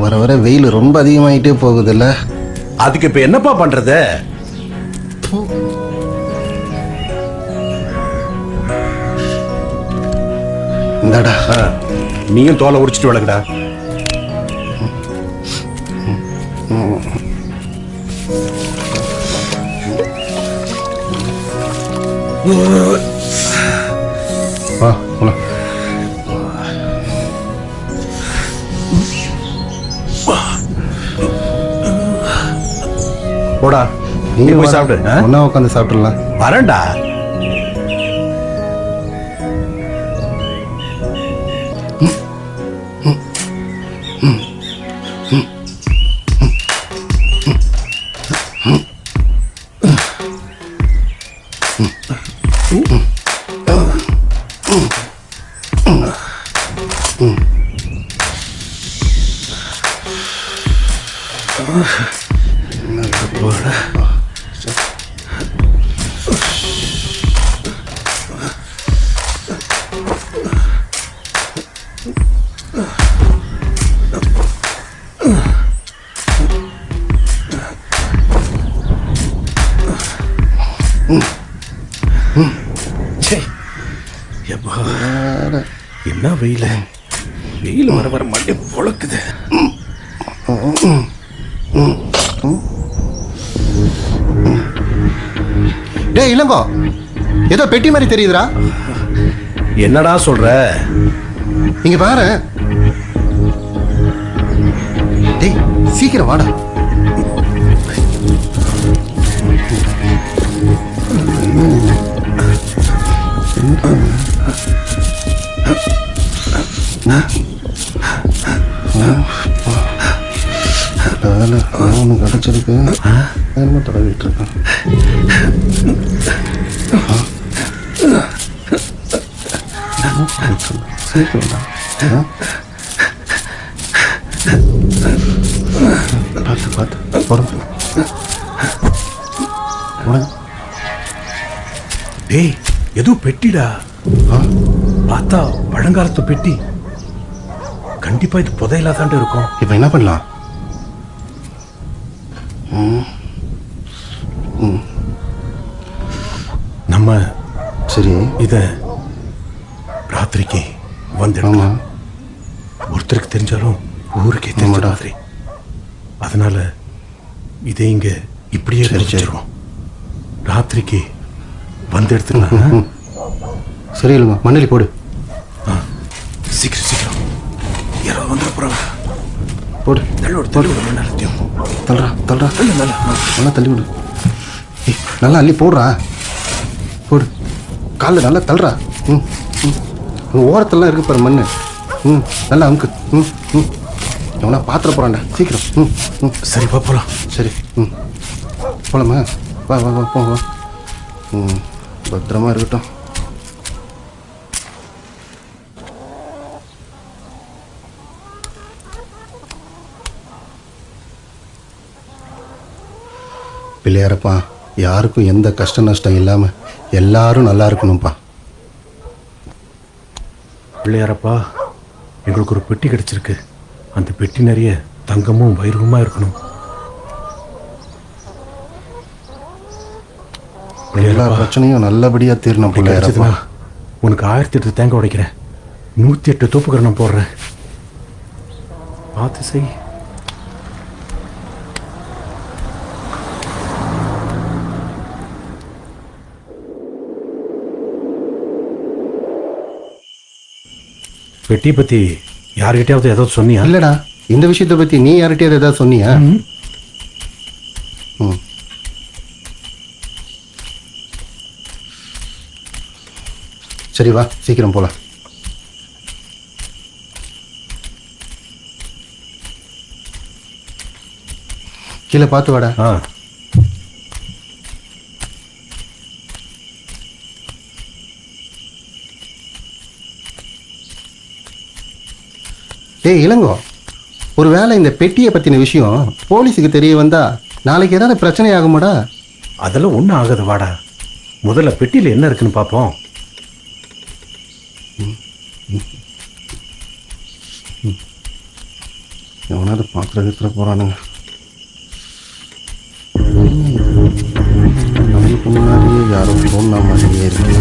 வர வர வெயில் ரொம்ப அதிகமாயிட்டே போகுதுல்ல. அதுக்கு இப்ப என்னப்பா பண்றது? இந்தாடா, நீயும் தோலை உரிச்சிட்டு விளக்குடா. வா போலாம். போடா, நீ போய் சாப்பிடு. ஒன்னா உட்காந்து சாப்பிடலாம். வரேன்டா. என்ன வெயில், வெயில் வர வர மண்டை பொழக்குது. டேய் இளங்கோ, ஏதோ பெட்டி மாதிரி தெரியுதுடா. என்னடா சொல்ற? இங்க பாரு. டேய் சீக்கிரம் வாடா. ஒன்று கிடச்சிருக்கு, என்ன தடவிட்டு இருக்கேன். பார்த்து பார்த்து போடும். டேய் எதுவும் பெட்டிடா. பார்த்தா பழங்காலத்து பெட்டி. கண்டிப்பா இது புதையலாதான் இருக்கும். இப்ப என்ன பண்ணலாம்? நம்ம சரி இத ராத்திரிக்கு வந்துடலாம். ஒருத்தருக்கு தெரிஞ்சாலும் ஊருக்கே தெரிஞ்ச மாதிரி. அதனால இதை இங்க இப்படியே தெரிஞ்சிருவோம். ராத்திரிக்கு வந்து எடுத்துக்கலாம். சரி இல்லைங்க, மண்ணலி போடு. சீக்கிரம் சீக்கிரம், யாரோ வந்துட போறாங்க. போடு, தள்ளி விடு மண்ணாலத்தையும். தள்ளுறா தள்ளுறா, நல்லா தள்ளி விடு. நல்லா அள்ளி போடுறா, போடு. காலில் நல்லா தள்ளுறா. ஓரத்தெல்லாம் இருக்கு பாரு மண். நல்லா அமுக்கு. எவனா பாத்திர போறான்டா, சீக்கிரம். சரி வா போலாம். சரி போலாமா? வா வா வா போ வா. பத்திரமா இருக்கட்டும். பிள்ளையாரப்பா, யாருக்கும் எந்த கஷ்ட நஷ்டம் இல்லாம எல்லாரும் நல்லா இருக்கணும்ப்பா. பிள்ளையாரப்பா, எங்களுக்கு ஒரு பெட்டி கிடைச்சிருக்கு. அந்த பெட்டி நிறைய தங்கமும் வைரமுமா இருக்கணும். எல்லா பிரச்சனையும் நல்லபடியா தீரணும் பிள்ளையாரப்பா. உனக்கு 1008 தேங்காய் உடைக்கிறேன், 108 தோப்புக்கரணம் போடுறேன். பார்த்து செய். பெட்டி பத்தி யார்கிட்டயாவது ஏதாவது சொன்னியா? இல்லடா, இந்த விஷயத்தை பத்தி நீ யார்கிட்டயாவது ஏதாவது சொன்னியா? சரி வா சீக்கிரம் போலாம். கீழே பார்த்து வாடா. டேய் இளங்கோ, ஒரு வேளை இந்த பெட்டியை பற்றின விஷயம் போலீஸுக்கு தெரிய வந்தா நாளைக்கு ஏதாவது பிரச்சனை ஆகுமாடா? அதெல்லாம் ஒன்றும் ஆகாது, வாடா. முதல்ல பெட்டியில் என்ன இருக்குன்னு பார்ப்போம். எவனாவது பாத்திரம் எடுத்துட போறானுங்க. நம்மளுக்கு முன்னாடியே யாரும் தோணுன மாதிரியே இருக்கு.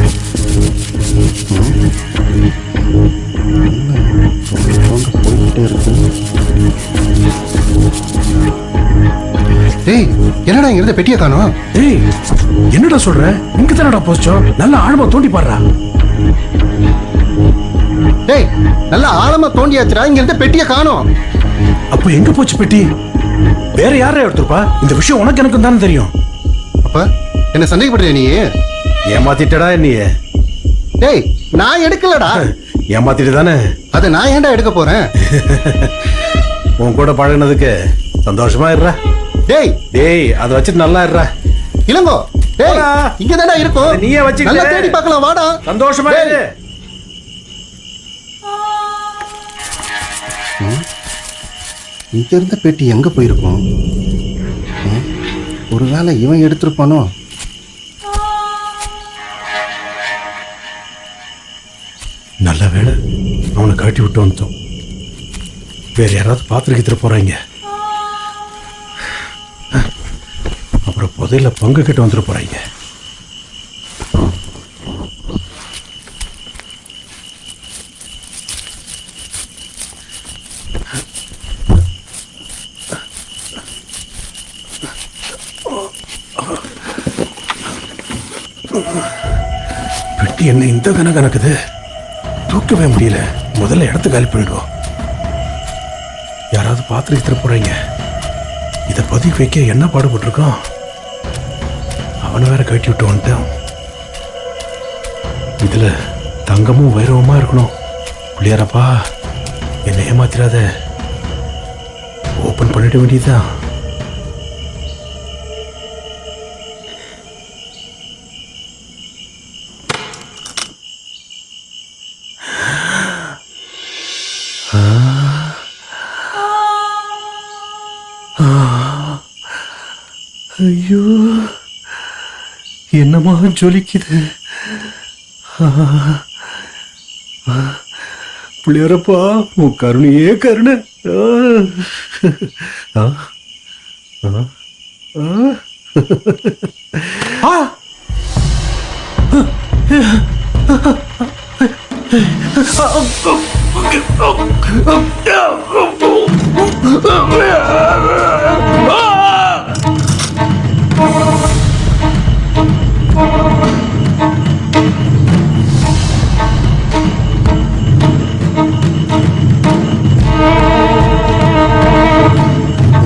போய்கிட்டே இருக்கு. டேய் என்னடா இங்க இருந்த பெட்டியை காணோம்? டேய் என்னடா சொல்ற? இங்க தானடா போச்சோம். நல்லா ஆழமா தோண்டி பாடுறா. டேய் நல்லா ஆழமா தோண்டியாச்சுடா, இங்க இருந்த பெட்டியை காணோம். அப்ப எங்க போச்சு பெட்டி? வேற யாரா எடுத்துப்பா? இந்த விஷயம் உனக்கு எனக்கும் தானே தெரியும். அப்ப என்ன சந்தேகப்படுற நீ? ஏமாத்திட்டடா நீ. டேய் நான் எடுக்கலடா. ஏமாத்திட்டு தானே. அதை நான் ஏன்டா எடுக்க போறேன்? உன் கூட பழகினதுக்கு சந்தோஷமா இருறா. டேய் டேய் அதை வச்சுட்டு நல்லா இருறா. இளங்கோ, டேய் இங்க தானடா இருக்கும். நீயே வச்சு நல்லா தேடி பார்க்கலாம், வாடா. சந்தோஷமா இரு. இங்க இருந்த பெட்டி எங்க போயிருக்கும்? ஒருவேளை இவன் எடுத்திருப்பானோ? நல்ல வேலை அவனை காட்டி விட்டு வந்துட்டோம். வேற யாராவது பாத்திரக்கிட்டு போறாங்க. அப்புறம் புதையில பங்கு கிட்ட வந்துட்டு போறாங்க. பெட்டி என்ன இந்த கணக்குது? தூக்கவே முடியல. முதல்ல இடத்து காலி பண்ணிடுவோம். யாராவது பாத்திரக்கிட்டு போறாங்க. இதை பதிவு வைக்க என்ன பாடுபட்டிருக்கோம். அவனை வேற கட்டி விட்டு வந்துட்டான். இதுல தங்கமும் வைரவமா இருக்கணும். பிள்ளையாரப்பா என்னை ஏமாத்திராத. ஓபன் பண்ணிட வேண்டியதுதான். ஐயோ என்னமா ஜொலிக்குது. பிள்ளையாரப்பா உன் கருணையே கருணை.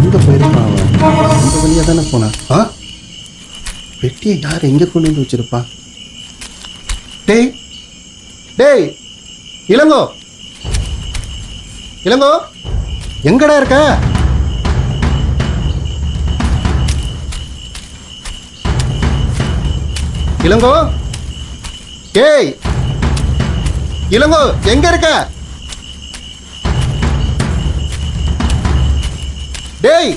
எங்க போயிருப்பான் அவன்? அந்த வழியா தானே போனான். பெட்டியை யார் எங்க கொண்டு வந்து வச்சிருப்பா? டேய் டேய் இளங்கோ, இளங்கோ எங்கடா இருக்க? இளங்கோ, டேய் இளங்கோ எங்க இருக்க? டேய்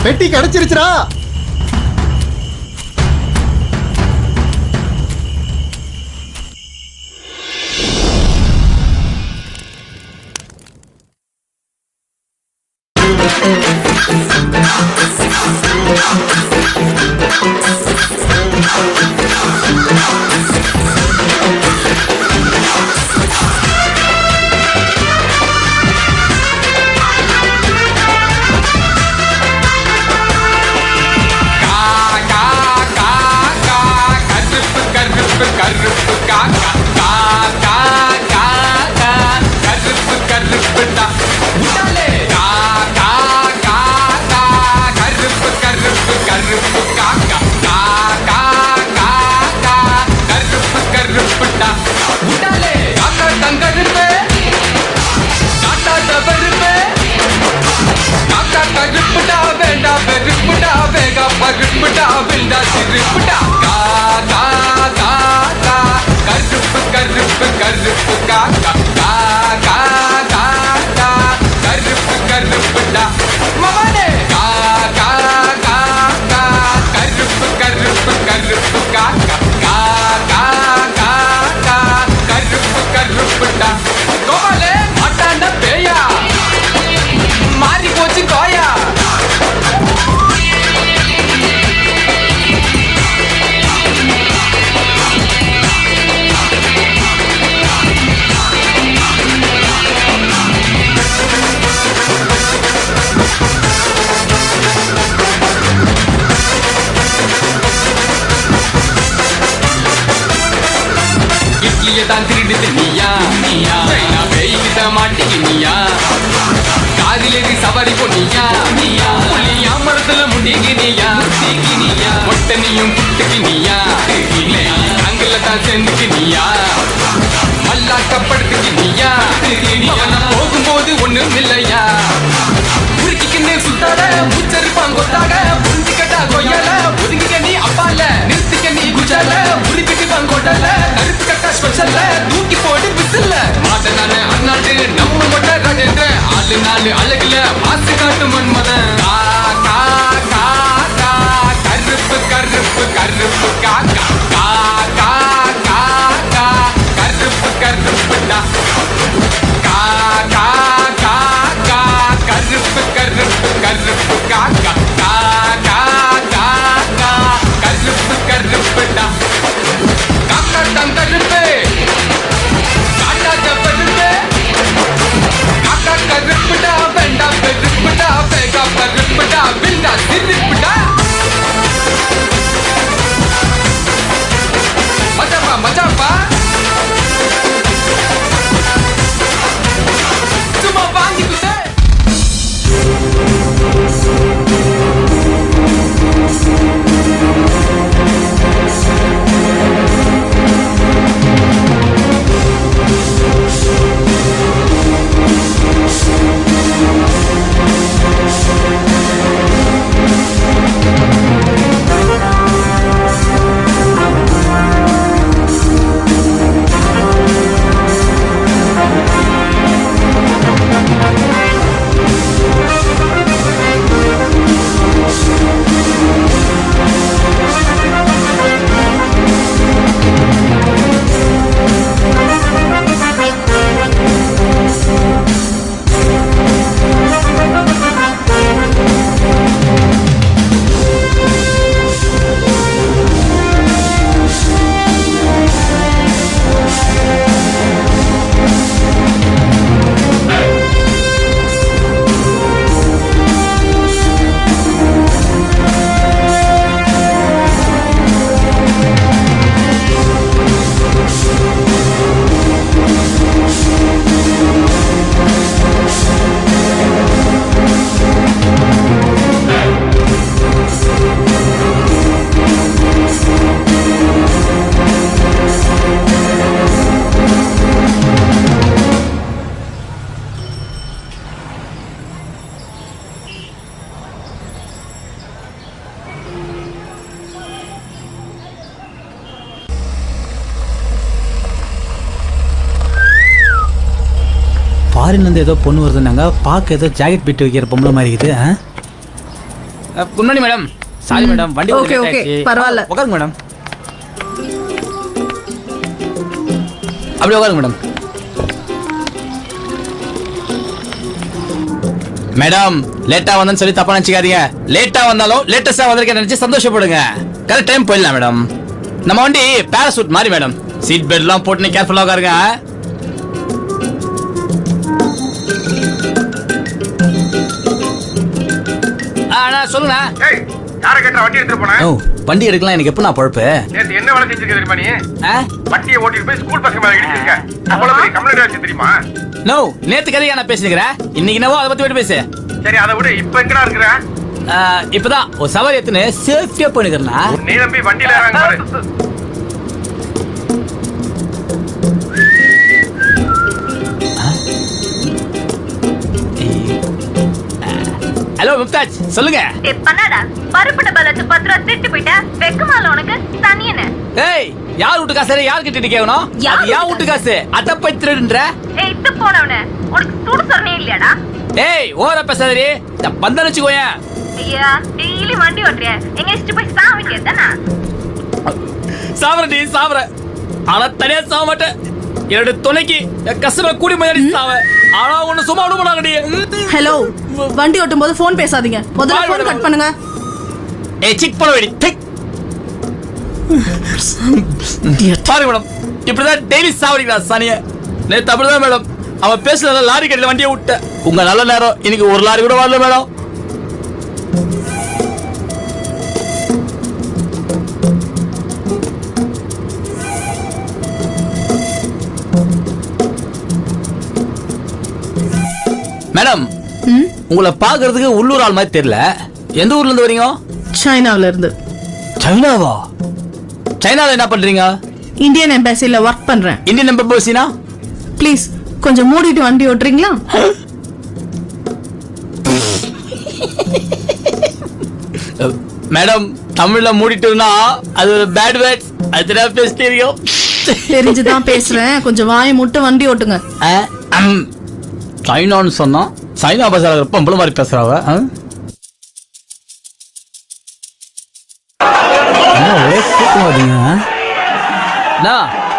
பெட்டி கிடைச்சிருச்சுடா. கருப்பு விடுது நீயா சைனா பேய்கிட்ட மாட்டிக்கினியா காதிலேறி சவாரி பொண்ணியா புள்ளியா மரத்துல முட்டிக்கினியா மொட்டனையும் புட்டுக்கினியா அங்கல தான் சேர்ந்துக்கினியா மல்லாக்கப்படுத்துக்கினியா போகும்போது ஒண்ணும் இல்லையா உருக்கிக்கின்னு சுத்தாட முச்சரிப்பான் கொத்தாட புரிஞ்சுக்கட்டா கொய்யால ஒதுங்கிக்க நீ அப்பால நிறுத்திக்க நீ குச்சால உரிப்பிட்டு கொண்டால கருப்பு கட்டா ஸ்பெஷல்ல தூக்கி போட்டு பிசில்ல மாட்ட நானு அண்ணாட்டு நம்ம மொட்டை ராஜேந்திர ஆளு நாலு அழகுல மாசு காட்டு மன்மதன் கா கா கா கா கருப்பு கருப்பு கருப்பு காக்கா கா கா கா கா கருப்பு கருப்புடா கா கா கா கா கருப்பு கருப்பு கருப்பு காக்கா கா கா கா கா கருப்பு கருப்புடா காக்கா தான் கருப்பு காக்கா கருப்பு காக்கா கருப்புடா வெண்டா கருப்புடா வேகா கருப்புடா விண்டா சிரிப்புடா மச்சாப்பா மச்சாப்பா சும்மா வாங்கி குத்து ஃபாரின்லேருந்து ஏதோ பொண்ணு வருதுன்னாங்க பார்க்க ஏதோ ஜாக்கெட் பிட்டு வைக்கிற பொம்பளை மாதிரி இருக்குது. Good morning madam. Sorry madam, வண்டி ஓகே ஓகே பரவாயில்ல. உட்காருங்க மேடம். அப்படியே உட்காருங்க மேடம். மேடம் லேட்டா வந்தேன்னு சொல்லி தப்பா நினைச்சுக்காதீங்க. லேட்டா வந்தாலும் லேட்டஸ்டா வந்திருக்கேன் நினைச்சு சந்தோஷப்படுங்க. கரெக்ட் டைம் போயிடலாம் மேடம். நம்ம வண்டி பேராசூட் மாதிரி மேடம். சீட் பெல்ட் எல்லாம் போட்டு கேர்ஃபுல்லா உட்காருங்க. சொல்லுங்க. வண்டி எடுக்கலாம். எனக்கு எப்ப நான் பொழப்பு என்ன வேலை செஞ்சிருக்க தெரியுமா? நீ வண்டியை ஓட்டிட்டு போய் ஸ்கூல் பசங்க மேல இடிச்சிருக்க. அவ்வளவு பெரிய கம்ப்ளைண்ட் ஆச்சு தெரியுமா? நோ, நேத்து கதையா நான் பேசிக்கிறேன். இன்னைக்கு என்னவோ அதை பத்தி விட்டு பேசு. சரி அதை விட இப்ப எங்கடா இருக்கிற? இப்பதான் ஒரு சவாரி எத்துன்னு சேஃப்டியா போயிருக்கிறேன்னா நீ நம்பி வண்டியில ஏறாங்க பாரு. ஹலோ மும்தாஜ், சொல்லுங்க. பண்ணாடா பருப்பு டப்பால 10 ரூபா திட்டு போயிட்ட. வெக்கமால உனக்கு தனியனே. ஏய், யார் வீட்டு காசு யார் கிட்ட கேக்கணும்? அது யார் வீட்டு காசு? அத போய் திருடுன்ற. ஏய், இத்து போனவனே, உனக்கு சூடு சொன்னே இல்லையாடா? ஏய், ஓர பேசாதடி. பந்தன வெச்சுக்கோயா. ஐயா, டெய்லி வண்டி ஓட்டுறிய. எங்க இஷ்ட போய் சாவிங்க தானா? சாவறடி சாவற. ஆனா தனியா சாவ மாட்டேன். என்னோட துணைக்கு கஸ்டமர் கூடி முன்னாடி சாவ. ஆனா ஒண்ணு சும்மா விட மாட்டாங்கடி. ஹலோ, வண்டி ஓட்டும் போது போன் பேசாதீங்க. முதல்ல போன் கட் பண்ணுங்க. ஏய், செக் பண்ண வேடி. டேக். பாரு மேடம், இப்படிதான் டெய்லி சாவடிக்கிறா சானிய. நேத்து அப்படிதான் மேடம். அவன் பேசுறத லாரி கடையில வண்டியை விட்ட. உங்க நல்ல நேரம் இன்னைக்கு ஒரு லாரி கூட வரல மேடம். மேடம் உங்களை பாக்குறதுக்கு உள்ளூர் ஆள் மாதிரி தெரியல. எந்த ஊர்ல இருந்து வரீங்க? சைனாவில இருந்து. சைனாவா? சைனால என்ன பண்றீங்க? இந்தியன் எம்பசில ஒர்க் பண்றேன். இந்தியன் எம்பசினா? ப்ளீஸ் கொஞ்சம் மூடிட்டு வண்டி ஓட்டுறீங்களா? மேடம் தமிழ்ல மூடிட்டுனா அது ஒரு பேட் வேர்ட். அதுல பேச தெரியும். தெரிஞ்சுதான் பேசுறேன். கொஞ்சம் வாயை முட்டு வண்டி ஓட்டுங்க. சைனான்னு சொன்னா சைனா பசார பொம்பளை மாதிரி பேசுறாவ.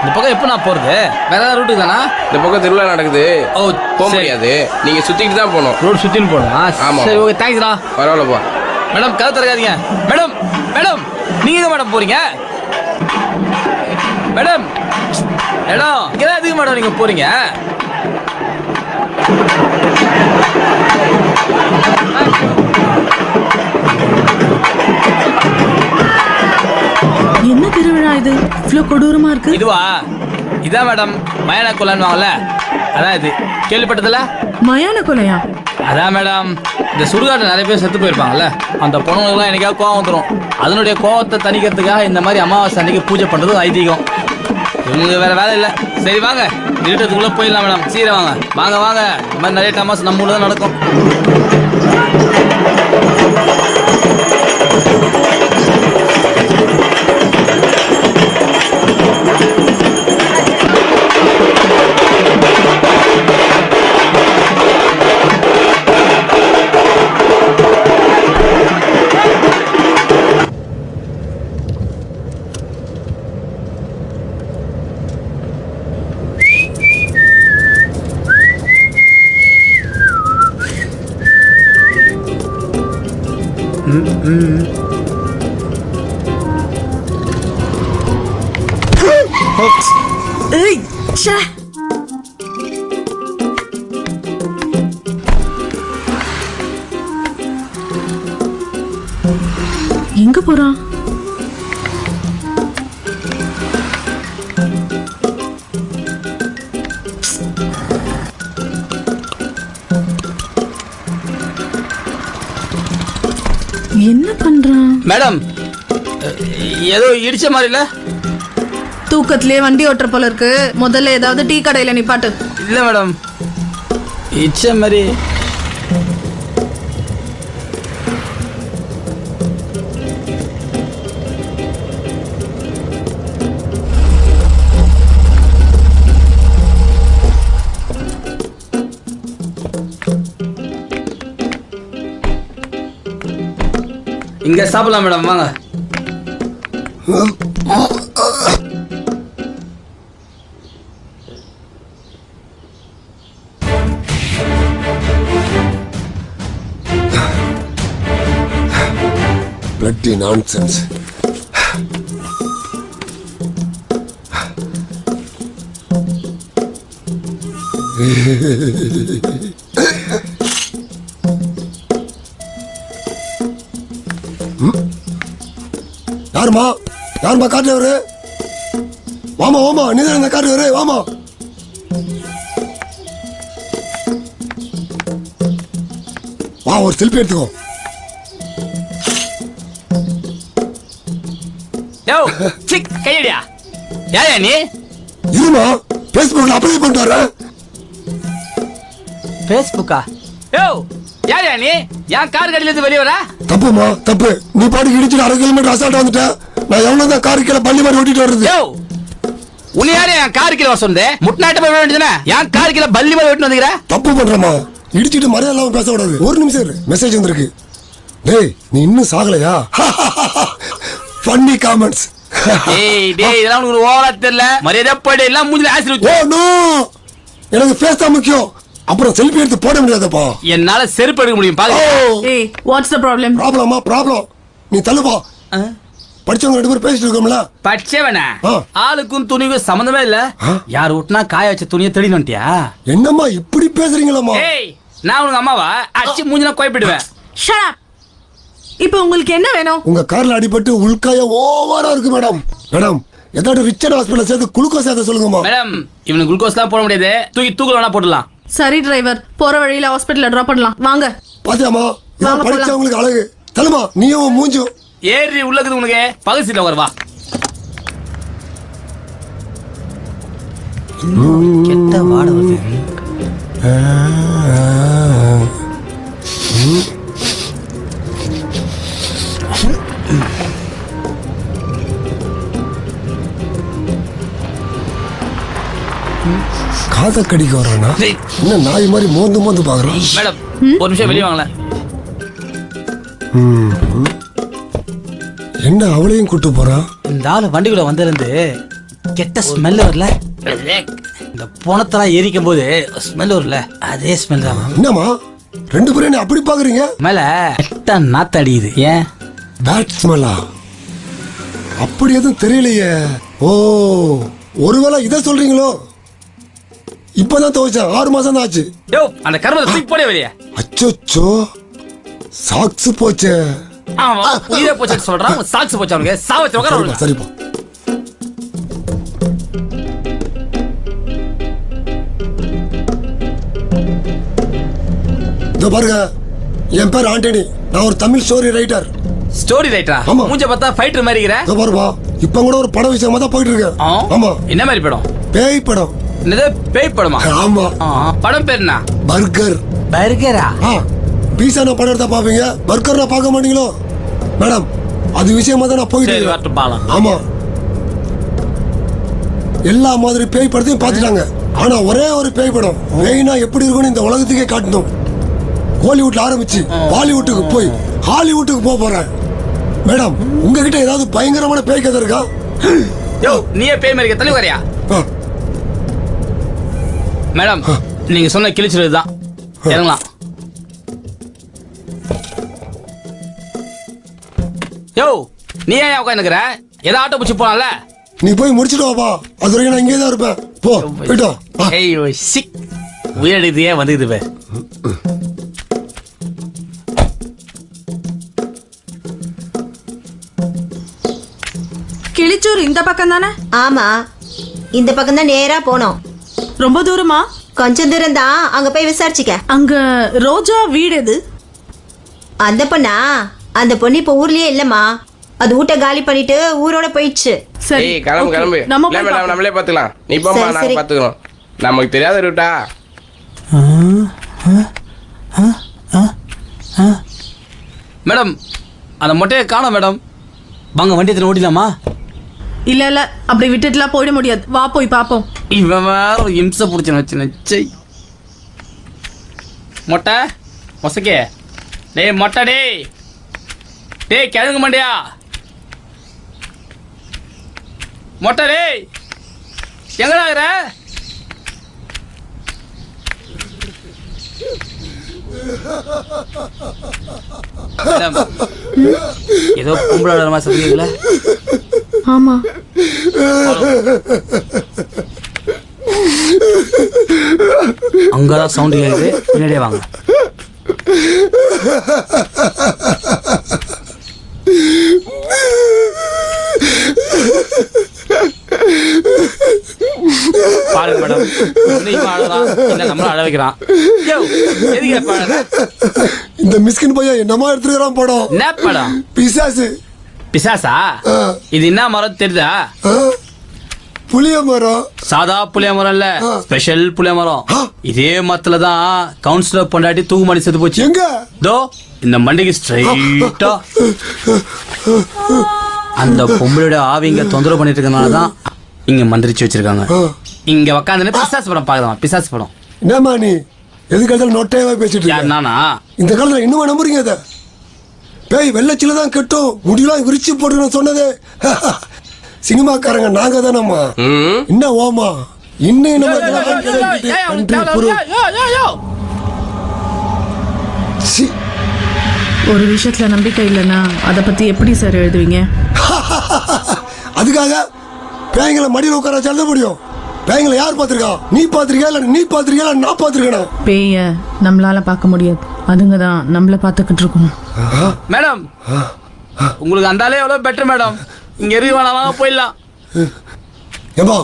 இந்த பக்கம் எப்ப நான் போறது? வேற ஏதாவது ரூட்டு தானா? இந்த பக்கம் திருவிழா நடக்குது. ஓ போக முடியாது. நீங்க சுத்திட்டு தான் போகணும். ரோடு சுத்தின்னு போகணும். ஆமா. சரி ஓகே தேங்க்ஸ்டா. பரவாயில்லப்பா. மேடம் கதை திறக்காதீங்க. மேடம் மேடம் நீங்க எங்க மேடம் போறீங்க? மேடம் மேடம் இங்கே எதுக்கு மேடம் நீங்க போறீங்க? என்ன திருவிழா இது? இவ்வளவு கொடூரமா இருக்கு. இதுவா? இதான் மேடம் மயான கொலைன்னு வாங்கல. அதான் இது கேள்விப்பட்டதில்ல? மயான கொலையா? அதான் மேடம் இந்த சுடுகாட்டில் நிறைய பேர் செத்து போயிருப்பாங்கல்ல, அந்த பொண்ணுங்களுக்குலாம் எனக்காக கோவம் வந்துடும். அதனுடைய கோவத்தை தணிக்கிறதுக்காக இந்த மாதிரி அமாவாசை அன்னைக்கு பூஜை பண்ணுறது ஐதீகம். இவங்களுக்கு வேற வேலை இல்லை. சரி வாங்க இருட்டத்துக்குள்ளே போயிடலாம் மேடம். சீரை வாங்க வாங்க வாங்க. இந்த மாதிரி நிறைய அமாவாசை நம்ம ஊரில் தான் நடக்கும். எங்க போறான்? என்ன பண்றான்? மேடம் ஏதோ இடிச்ச மாதிரி இல்ல? தூக்கத்திலே வண்டி ஓட்டுற போல இருக்கு. முதல்ல ஏதாவது டீ கடையில நிப்பாட்டு. இல்ல மேடம் இடிச்ச மாதிரி. இங்க சாப்பிடலாம் மேடம் வாங்க. Bloody nonsense. யாருமா யாருமா காட்டு வரு? வாமா வாமா நீதான் இந்த காட்டு வரு. வாமா வா ஒரு செல்ஃபி எடுத்துக்கோ. யோ சிக் கையடியா. யாரா நீ? இருமா பேஸ்புக்ல அப்ளை பண்ணிட்டு வரேன். பேஸ்புக்கா? யோ யாரா நீ? என் கார் கடையில இருந்து வெளிய வர? தப்புமா தப்பு. நீ பாட்டுக்கு இடிச்சுட்டு 1/2 கிலோமீட்டர் அசால்ட்டா வந்துட்ட. நான் எவ்வளவுதான் கார் கீழே பள்ளி மாதிரி ஓட்டிட்டு வர்றது? யோ உன்னை யாரு என் கார் கீழே வர சொன்னது? முட்நாட்ட போய் வேண்டியதுனா என் கார் கீழே பள்ளி மாதிரி ஓட்டிட்டு வந்துக்கிற? தப்பு பண்றமா. இடிச்சிட்டு மரியாதை இல்லாம பேச கூடாது. ஒரு நிமிஷம் இரு. மெசேஜ் வந்திருக்கு. டேய் நீ இன்னும் சாகலையா? Funny comments. டேய் டேய் இதெல்லாம் உங்களுக்கு ஓவரா தெரியல. மரியாதை போடு எல்லாம் மூஞ்சில ஆசிட். ஓ நோ எனக்கு ஃபேஸ் தான் முக்கியம். அப்புறம் செல்ஃபி எடுத்து போட முடியாதப்பா. என்னால செருப்பு எடுக்க முடியும் பாருங்க. ஏய் வாட்ஸ் தி ப்ராப்ளம்? ப்ராப்ளம் நீ தள்ளுப்பா. படிச்சவங்க 2 பேர் பேசிட்டு இருக்கோம்ல. படிச்சவனா? ஆளுக்கும் துணிக்கும் சம்பந்தமே இல்ல. யார் ஓட்டுனா காய வச்ச துணியை தேடி வந்துட்டியா? என்னம்மா இப்படி பேசுறீங்களம்மா? ஏய் நான் உங்க அம்மாவா? அச்சி மூஞ்சில கோய்பிடுவேன். Shut up. இப்போ உங்களுக்கு என்ன வேணும்? உங்க கார்ல அடிபட்டு உள்காய ஓவரா இருக்கு மேடம். மேடம் ஏதாவது ரிச்சர்ட் ஹாஸ்பிடல்ல சேர்த்து குளுக்கோஸ் ஏத்த சொல்லுங்கம்மா. மேடம் இவனுக்கு குளுக்கோஸ்லாம் போட முடியாது. தூக்கல வேணா போடலாம். சரி டிரைவர், போற வழியில ஹாஸ்பிட்டல்ல டிராப் பண்ணலாம் வாங்க. பாத்தியாமா நான் படிச்சவங்களுக்கு அழகு தலைமா நீயும் மூஞ்சும் ஏறி உள்ளது உனக்கு பகல் சீட்ல வருவா. கெட்ட வாட வருது. காதை கடிக்க வர்றானா என்ன நாய் மாதிரி மோந்து பாக்குறான். மேடம் ஒரு நிமிஷம் வெளியே வாங்கல. என்ன அவளையும் கூட்டு போறான். இந்த ஆளு வண்டிக்குள்ள வந்திருந்து கெட்ட ஸ்மெல் வரல. இந்த பணத்தெல்லாம் எரிக்கும் போது ஸ்மெல் வரல, அதே ஸ்மெல் தான். என்னமா ரெண்டு பேரும் என்ன அப்படி பாக்குறீங்க? மேல கெட்ட நாத்து அடிக்குது. ஏன் பேட் ஸ்மெல்லா? அப்படி எதுவும் தெரியலையே. ஓ ஒருவேளை இதை சொல்றீங்களோ? இப்பதான் துவைச்சேன், 6 மாசம் தான் ஆச்சு. யோ அந்த கர்மத்தை தூக்கி போடே வெளியே. அச்சோ சாக்ஸ் போச்சே. உயிரை போச்சு சொல்றான். சாக்ஸ் போச்சு அவனுக்கு. சாவச்சு உட்கார. சரிப்பா. இதோ பாருங்க, என் பேர் ஆண்டனி. நான் ஒரு தமிழ் ஸ்டோரி ரைட்டர். ஸ்டோரி ரைட்டரா? ஆமா. மூஞ்ச பார்த்தா ஃபைட்டர் மாதிரி இருக்கற. இதோ பாருப்பா, இப்ப கூட ஒரு படம் விஷயமா தான் போயிட்டு இருக்கேன். ஆமா. என்ன மாதிரி படம்? பேய் படம். என்னது பேய் படமா? ஆமா. படம் பேர் என்ன? பர்கர். பர்கரா? பீஸா நான் படம் எடுத்தா பாப்பீங்க, பர்கர் நான் பார்க்க மாட்டீங்களோ? மேடம் அது விஷயமா தான் நான் போயிட்டு இருக்கேன். ஆமா. எல்லா மாதிரி பேய் படத்தையும் பார்த்துட்டாங்க. ஆனா ஒரே ஒரு பேய் படம் பேய்னா எப்படி இருக்கும்னு இந்த உலகத்துக்கே காட்டணும். ஹாலிவுட்ல ஆரம்பிச்சு பாலிவுட்டுக்கு போய் ஹாலிவுட்டுக்கு போறேன். மேடம் உங்ககிட்ட ஏதாவது பயங்கரமான பேய் கதை இருக்கா? யோ நீயே பேய் மாதிரி தள்ளி வரையா? மேடம் நீங்க சொன்ன கிழிச்சிருது தான். இறங்கலாம். யோ நீ ஏன் உட்காந்துக்கிற? ஏதாவது ஆட்டோ பிடிச்சி போலாம்ல? நீ போய் முடிச்சுட்டு வாப்பா, அது வரைக்கும் நான் இங்கே தான் இருப்பேன். போ போயிட்டோம். ஐயோ சிக் உயிரடியே வந்துக்குது பேர். கிளிச்சூர் இந்த பக்கம் தானே? ஆமா, இந்த பக்கம் தான் நேரா போனோம். ரொம்ப தூரமா? கொஞ்சம் தூரம் தான். அங்க போய் விசாரிச்சுக்க. அங்க ரோஜா வீடு எது? அந்த பொண்ணா? அந்த பொண்ணு இப்ப ஊர்லயே இல்லம்மா. அது ஊட்ட காலி பண்ணிட்டு ஊரோட போயிடுச்சு. சரி கிளம்பு. நம்மளே பாத்துக்கலாம். நீ போமா, நாங்க பாத்துக்கிறோம். நமக்கு தெரியாத ரூட்டா. மேடம் அந்த மொட்டையை காணோம் மேடம். வாங்க வண்டி எடுத்து ஓடிலாமா? இல்ல அப்படி விட்டுட்டுலாம் போயிட முடியாது. வா போய் பாப்போம். இவன் வேற ஒரு இம்சை பிடிச்சு வச்சு. மொட்டை மொசக்கே டேய் மொட்டை டேய் கிழங்கு மண்டையா மொட்டை டேய் எங்கடா இருக்கிற? ஏதோ கும்பலோட மாதிரி சொல்றீங்களா? ஆமா. அங்கதான் சவுண்ட் கேக்குது, பின்னாடியே வாங்க. பாருங்க மேடம், நம்மள அழ வைக்கிறான். இந்த மிஸ்கின் பையன் என்னமா எடுத்துக்கிறான் படம். என்ன படம்? பிசாசு. பிசாசா? இது என்ன மரம் தெரியுதா? புளிய மரம். சாதா புளிய மரம் இல்ல, ஸ்பெஷல் புளிய மரம். இதே மரத்துல தான் கவுன்சிலர் பொண்டாட்டி தூக்கு மாடி செத்து போச்சு. எங்க? தோ இந்த மண்டிக்கு ஸ்ட்ரைட்டா. அந்த பொம்பளோட ஆவிங்க தொந்தரவு பண்ணிட்டு இருக்கனாலதான் இங்க மந்திரிச்சு வச்சிருக்காங்க. இங்க உக்காந்து பிசாசு படம் பாக்கலாம். பிசாசு படம். என்னமா நீ எதுக்காக நொட்டையாவே பேசிட்டு இருக்க? நானா இந்த காலத்துல இன்னும் நம்புறீங்க? அத பேய் வெள்ளச்சில தான் கட்டும், முடியெல்லாம் விரிச்சு போட்டு சொன்னதே. சினிமாக்காரங்க நாங்க தானம்மா. என்ன ஓமா இன்னும் ஒரு விஷயத்துல நம்பிக்கை இல்லைன்னா அதை பத்தி எப்படி சார் எழுதுவீங்க? அதுக்காக பேய்களை மடியில் உட்கார சொல்ல முடியும்? பேய்களை யார் பார்த்திருக்கா? நீ பார்த்திருக்கியா இல்ல நீ பார்த்திருக்கியா இல்ல நான் பார்த்திருக்கேனா? பேய நம்மளால பார்க்க முடியாது, அதுங்க தான் நம்மள பார்த்துக்கிட்டு இருக்கணும். மேடம் உங்களுக்கு அந்தாலே எவ்வளவு பெட்டர் மேடம். இங்க எரிவானா போயிடலாம். ஏம்பா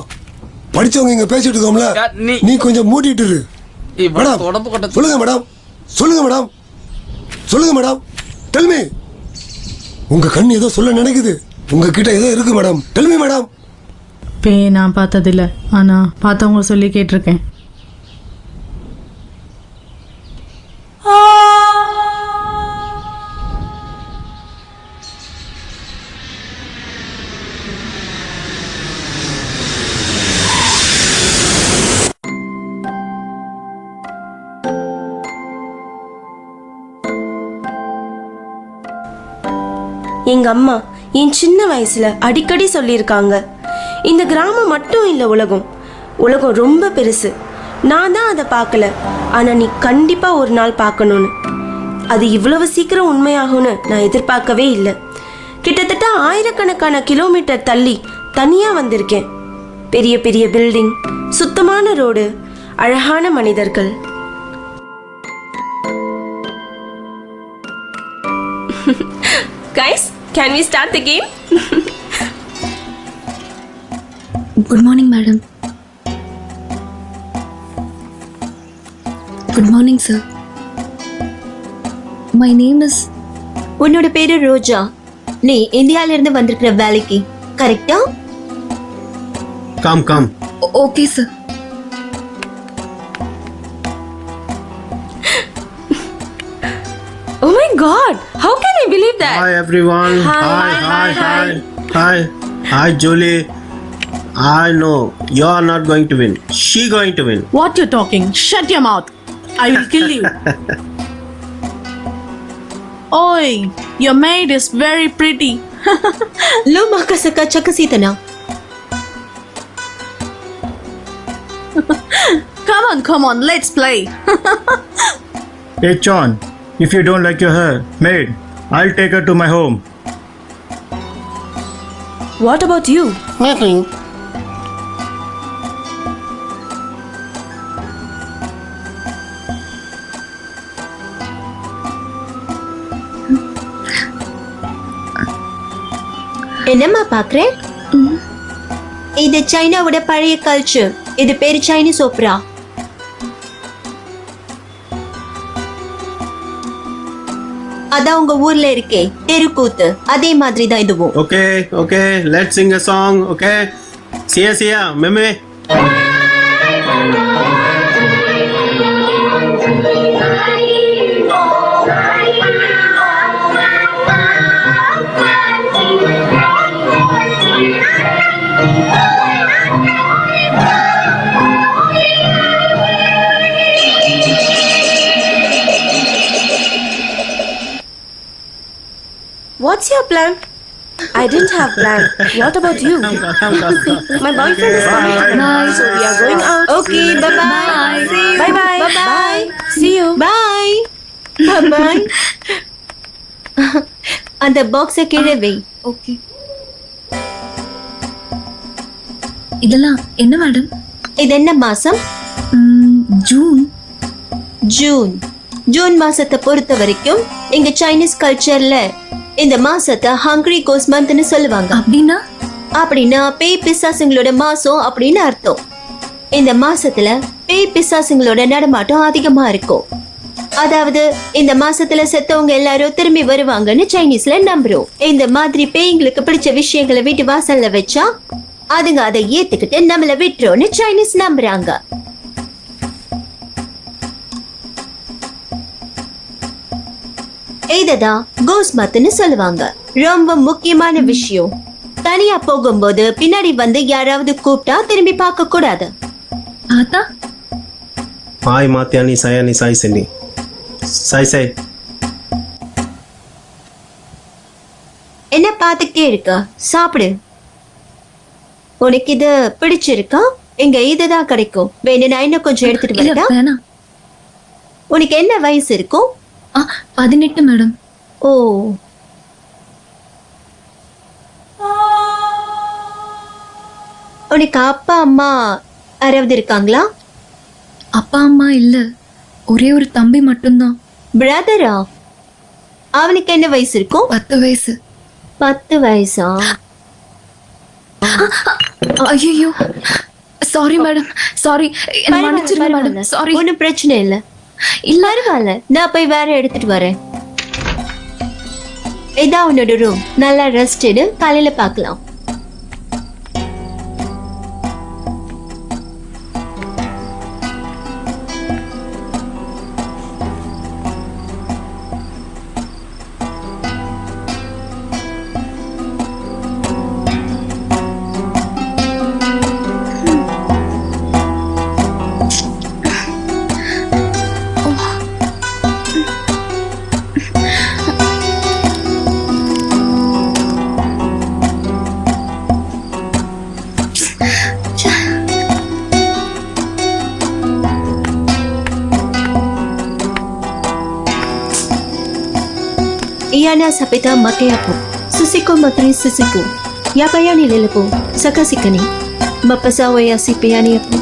படிச்சவங்க இங்க பேசிட்டு இருக்கோம்ல, நீ கொஞ்சம் மூடிட்டு இரு. மேடம் சொல்லுங்க மேடம் சொல்லுங்க மேடம் சொல்லுங்க மேடம் டெல் மீ. உங்க கண் ஏதோ சொல்ல நினைக்குது. உங்ககிட்ட ஏதோ இருக்கு மேடம். Tell me madam. பேய் நான் பார்த்ததில்ல, ஆனா பார்த்தவங்க சொல்லி கேட்டிருக்கேன். எங்க அம்மா என் சின்ன வயசுல அடிக்கடி சொல்லியிருக்காங்க, இந்த கிராமம் மட்டும் இல்லை உலகம், உலகம் ரொம்ப பெருசு. நான் தான் அதை பார்க்கல, ஆனா நீ கண்டிப்பா ஒரு நாள் பார்க்கணும்னு. அது இவ்வளவு சீக்கிரம் உண்மையாகும்னு நான் எதிர்பார்க்கவே இல்லை. கிட்டத்தட்ட ஆயிரக்கணக்கான கிலோமீட்டர் தள்ளி தனியா வந்திருக்கேன். பெரிய பெரிய பில்டிங், சுத்தமான ரோடு, அழகான மனிதர்கள். Guys, can we start the game? Good morning, madam. Good morning, sir. My name is... உன்னோட பேரு ரோஜா. நீ இந்தியால இருந்து வந்திருக்கிற வேலைக்கு கரெக்டா? Come. Okay, sir. Oh my God! How can I believe that? Hi everyone. Hi Julie. I know you are not going to win. She going to win. What you're talking? Shut your mouth. I will kill you. Oi, your maid is very pretty. Lo makasaka chakasitana. Come on, let's play. Hey John, if you don't like your hair, maid, I'll take her to my home. What about you? Nothing. என்னம்மா பாக்குறேன்? இது சைனாவோட பழைய culture. இது பேரு Chinese Opera. அதான் உங்க ஊர்ல இருக்கே தெருக்கூத்து, அதே மாதிரி தான் இதுவும். Okay, let's sing a song, okay? Sia, meme. What's your plan? I didn't have plan. What about you? My boyfriend is coming. Bye. So we are going out. Okay, bye-bye. Bye. See you. Bye. Bye. அந்த பாக்ஸை கீழே வை. Okay. இதெல்லாம் என்ன madam? இது என்ன மாசம்? June மாசத்தை பொறுத்த வரைக்கும் எங்க சைனீஸ் கல்ச்சர்ல இந்த மாசத்தை ஹங்கிரி கோஸ் மந்த்னு சொல்லுவாங்க. அப்படின்னா பேய் பிசாசுங்களோட மாசம் அப்படின்னு அர்த்தம். இந்த மாசத்துல பேய் பிசாசுங்களோட நடமாட்டம் அதிகமா இருக்கும். அதாவது இந்த மாசத்துல செத்தவங்க எல்லாரும் திரும்பி வருவாங்கன்னு சைனீஸ்ல நம்புறோம். இந்த மாதிரி பேய்ங்களுக்கு பிடிச்ச விஷயங்களை வீட்டு வாசல்ல வச்சா அதுங்க அதை ஏத்துக்கிட்டு நம்மள விட்டுறோம்னு சைனீஸ் நம்புறாங்க. இததான் கோஸ் மத்னு சொல்லுவாங்க. ரொம்ப முக்கியமான விஷயம், தனியா போகும்போது பின்னாடி வந்து யாராவது கூப்பிட்டா திரும்பி பார்க்க கூடாது. Hi Matyani Sayani Sai Seni. Sai. என்ன பார்த்துக்கிட்டே இருக்க? சாப்பிடு. உனக்கு இது பிடிச்சிருக்கா? இங்க இதுதான் கிடைக்கும். வேணும்னா இன்னும் கொஞ்சம் எடுத்துட்டு வரட்டா? உனக்கு என்ன வயசு இருக்கும்? 18 மேடம். ஓ, உனக்கு அப்பா அம்மா யாராவது இருக்காங்களா? அப்பா அம்மா இல்ல, ஒரே ஒரு தம்பி மட்டும்தான். பிரதரா? அவனுக்கு என்ன வயசு இருக்கும்? 10 வயசு. 10 வயசா? ஐயோ, சாரி மேடம், சாரி, என்ன மன்னிச்சிருங்க மேடம். சாரி. ஒன்றும் பிரச்சனை இல்லை. இல்ல பரவாயில்ல, நான் போய் வேற எடுத்துட்டு வரேன். இதான் உன்னோட ரூம். நல்லா ரெஸ்ட் எடு, காலையில பார்க்கலாம். Iana sapita makaya po. Susiko matri susiko. Yapayani lele po. Sakasikani. Mapasawaya si piyani po.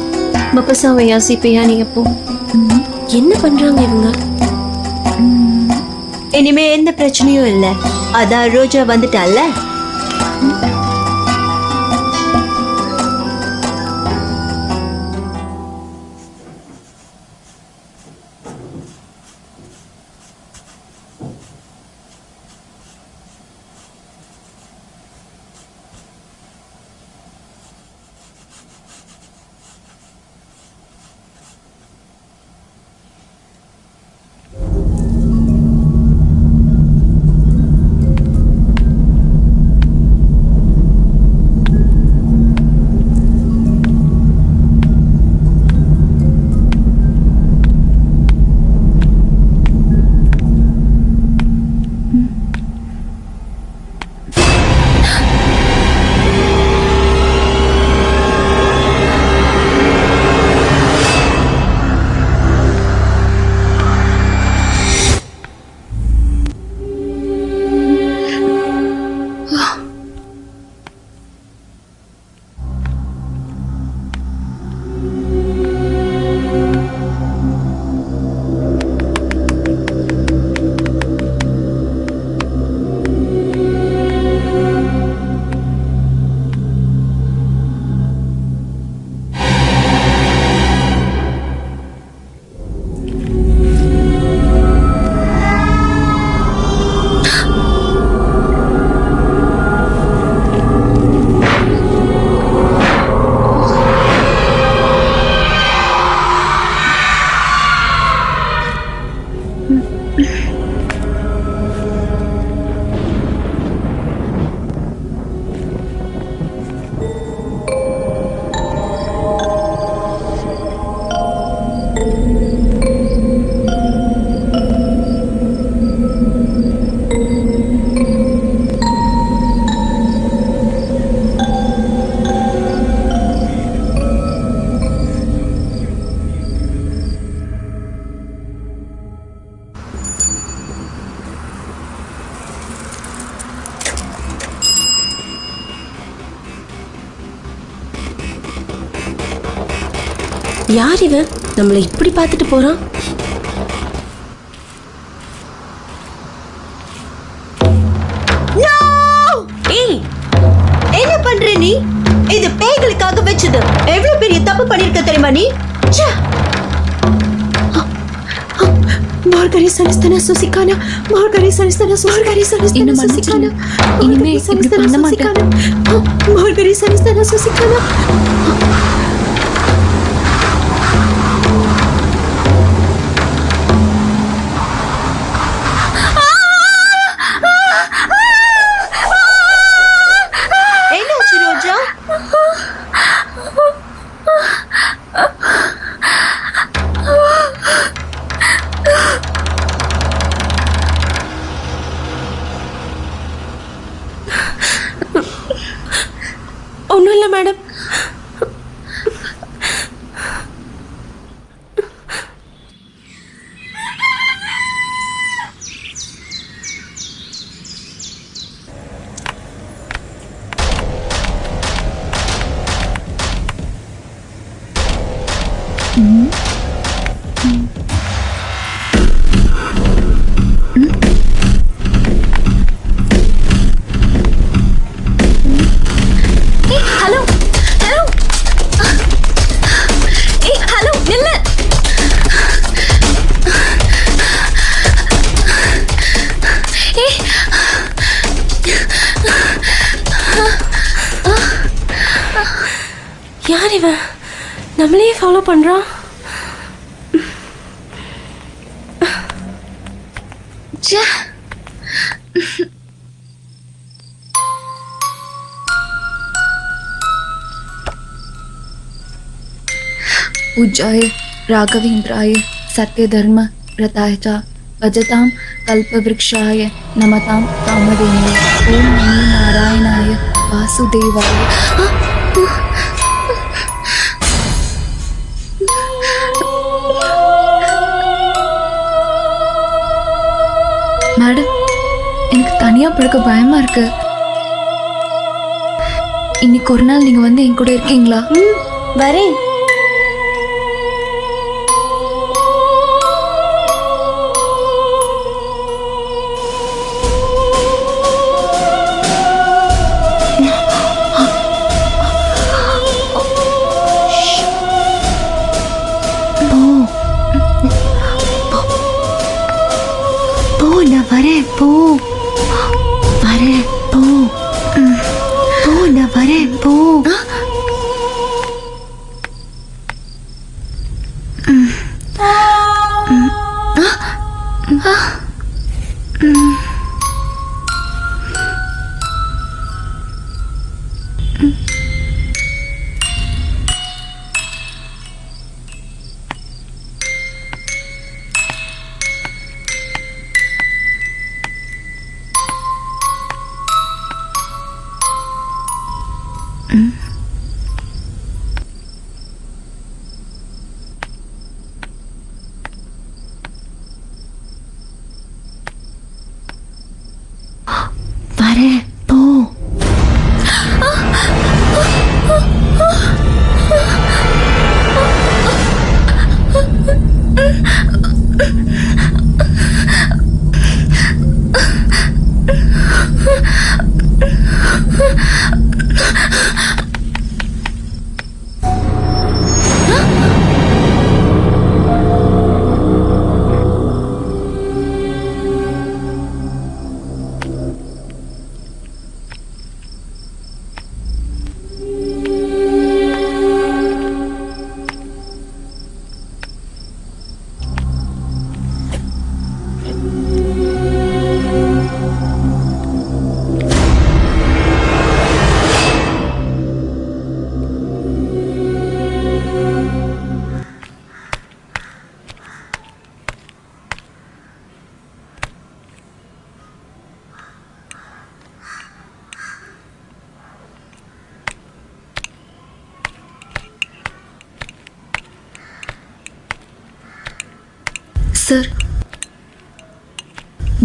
Mapasawaya si piyani po. என்ன பண்றாங்க இவங்க? இனிமே எந்த பிரச்சனையும் இல்லை. அதான் ரோஜா வந்துட்டால. யார் இவன் நம்மளை இப்படி பார்த்துட்டு போறான்? ஏய், என்ன பண்ற நீ? இது பேய்களுக்காக வச்சது. எவ்வளவு பெரிய தப்பு பண்ணிருக்க தெரியுமா நீ? Margaery சனிஸ்தனா சுசிகானா, Margaery சனிஸ்தனா சுசிகாரி சனிஸ்தனா சுசிகானா. இனிமே இப்படி பண்ண மாட்டேன். மார்கரி சனிஸ்தனா சுசிகானா. ஒன்றும் இல்லை மேடம். யார் இவன் நம்மளையே ஃபாலோ பண்றான்? पूज्याय राघवेन्द्राय सत्यधर्म व्रताय च भजतां कल्पवृक्षाय नमतां कामधेनवे ओम नमो नारायणाय वासुदेवाय। மேடம், எனக்கு தனியா படுக்க பயமா இருக்கு. இன்னைக்கு ஒரு நாள் நீங்க வந்து என் கூட இருக்கீங்களா? வரேன். சார்,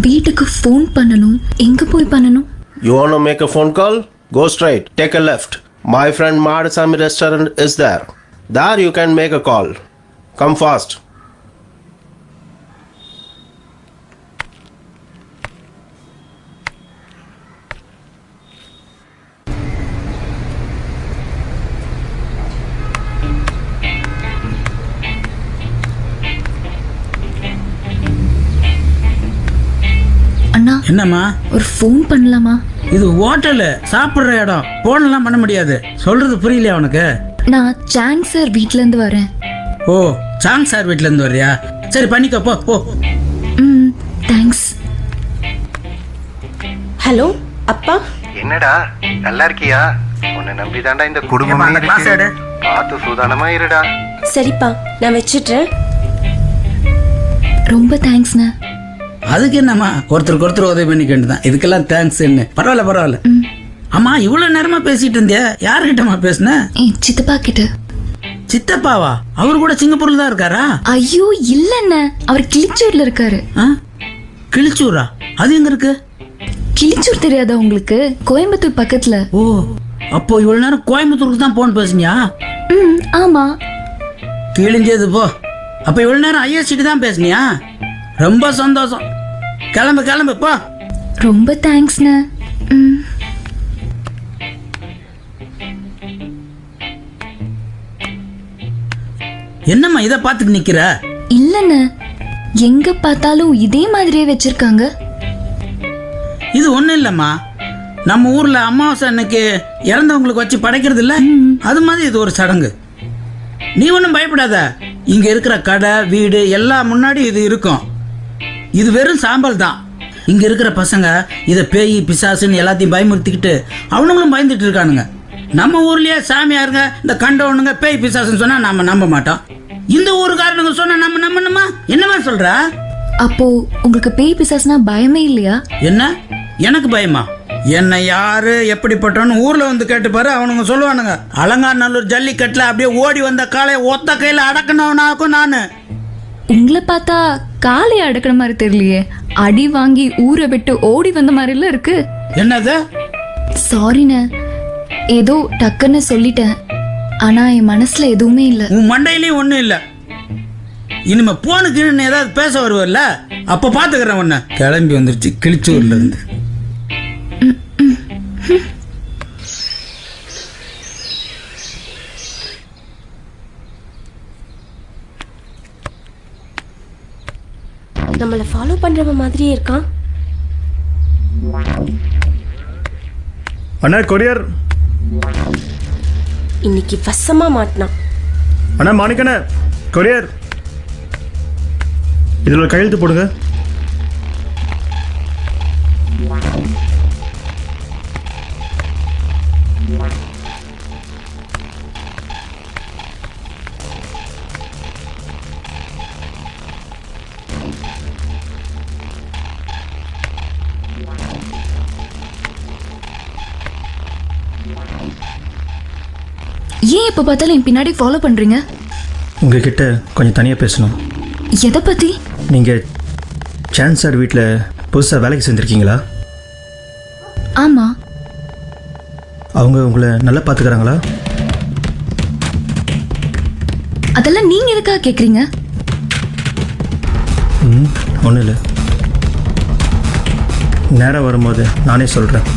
வீட்டுக்கு ஃபோன் பண்ணணும். எங்க போய் பண்ணணும்? You want to make a phone call? Go straight. Take a left. My friend Madasami restaurant is there. There you can make a call. Come fast. அண்ணா, என்னம்மா? ஒரு ஃபோன் பண்ணலாமா? இது ஹோட்டலு, சாப்பிடுற இடம். போன்லாம் பண்ண முடியாது. சொல்றது புரியலையா உனக்கு? நான் சாங் சார் வீட்ல இருந்து வரேன். ஓ, சாங் சார் வீட்ல இருந்து வரியா? சரி, பண்ணிக்கோ, போ போ. தேங்க்ஸ். ஹலோ அப்பா. என்னடா நல்லா இருக்கியா? உன்னை நம்பிதான்டா இந்த குடும்பம். பார்த்து சூதானமா இருடா. சரிப்பா, நான் வச்சிடுறேன். ரொம்ப தேங்க்ஸ்ண்ணா. அதுக்கு என்னம்மா, ஒருத்தருக்கு ஒருத்தர் உதவி பண்ணிக்கிட்டு தான். இதுக்கெல்லாம் தேங்க்ஸ் என்ன? பரவாயில்ல பரவாயில்ல. அம்மா, இவ்வளவு நேரமா பேசிட்டு இருந்தியா? யாருக்கிட்டமா பேசுன? சித்தப்பா கிட்ட. சித்தப்பாவா? அவரு கூட சிங்கப்பூர்ல தான் இருக்காரா? ஐயோ இல்லண்ண, அவர் கிளிச்சூர்ல இருக்காரு. கிளிச்சூரா? அது எங்க இருக்கு? கிளிச்சூர் தெரியாதா உங்களுக்கு? கோயம்புத்தூர் பக்கத்துல. ஓ, அப்போ இவ்வளவு நேரம் கோயம்புத்தூருக்கு தான் போன் பேசுனியா? ஆமா. கிழிஞ்சது போ. அப்ப இவ்வளவு நேரம் ஐஎஸ்சிட்டு தான் பேசுனியா? ரொம்ப சந்தோஷம். கிளம்பு கிளம்பு போ. ரொம்ப தேங்க்ஸ்ண்ண. என்னம்மா இதை பார்த்துட்டு நிக்கிற? இல்லண்ண, எங்க பார்த்தாலும் இதே மாதிரியே வச்சிருக்காங்க. இது ஒண்ணும் இல்லம்மா, நம்ம ஊர்ல அமாவாசை அன்னைக்கு இறந்தவங்களுக்கு வச்சு படைக்கிறது இல்ல, அது மாதிரி இது ஒரு சடங்கு. நீ ஒன்றும் பயப்படாத. இங்க இருக்கிற கடை வீடு எல்லாம் முன்னாடி இது இருக்கும். இது வெறும் சாம்பல் தான். இங்க இருக்கிற பசங்க இதை பேய் பிசாசுன்னு எல்லாத்தையும் பயமுறுத்திக்கிட்டு அவனுங்களும் பயந்துட்டு இருக்கானுங்க. நம்ம ஊர்லயே சாமியாருங்க இந்த கண்டவனுங்க பேய் பிசாசுன்னு சொன்னா நாம நம்ப மாட்டோம். இந்த ஊருக்காரனுங்க சொன்னா நம்ம நம்பணுமா? என்னமா சொல்ற? அப்போ உங்களுக்கு பேய் பிசாசுனா பயமே இல்லையா? என்ன எனக்கு பயமா? என்ன யாரு எப்படிப்பட்டவன்னு ஊர்ல வந்து கேட்டு பாரு, அவனுங்க சொல்லுவானுங்க. அலங்காநல்லூர் ஜல்லிக்கட்டுல அப்படியே ஓடி வந்த காளைய ஒத்த கையில அடக்கணவனாக்கும் நானு. உங்களை பார்த்தா காளைய அடக்கிற மாதிரி தெரியலையே. அடி வாங்கி ஊரை விட்டு ஓடி வந்த மாதிரி எல்லாம் இருக்கு. என்னது? சாரிண்ணே, ஏதோ டக்குன்னு சொல்லிட்டேன். ஆனா என் மனசுல எதுவுமே இல்ல. உன் மண்டையிலயும் ஒண்ணும் இல்ல. இனிமே போனுக்கு ஏதாவது பேச வருவல்ல, அப்ப பாத்துக்கிறேன் உன்ன. கிளம்பி வந்துருச்சு கிழிச்சூர்ல இருந்து. நம்மள ஃபாலோ பண்றவ மாதிரியே இருக்கான். அண்ணா கொரியர். இன்னைக்கு வசமா மாட்டினான். அண்ணா மாணிக்கண்ணே கொரியர். இதில் ஒரு கையெழுத்து போடுங்க. ஏன் எப்ப பார்த்தாலும் என் பின்னாடி ஃபாலோ பண்றீங்க? உங்ககிட்ட கொஞ்சம் தனியாக பேசணும். எதை பத்தி? நீங்கள் சான்ஸ் சார் வீட்டில் புதுசாக வேலைக்கு சேர்ந்துருக்கீங்களா? ஆமா. அவங்க உங்களை நல்லா பார்த்துக்கிறாங்களா? அதெல்லாம் நீங்க எதுக்காக கேட்குறீங்க? ஒன்றும் இல்லை, நேரம் வரும்போது நானே சொல்கிறேன்.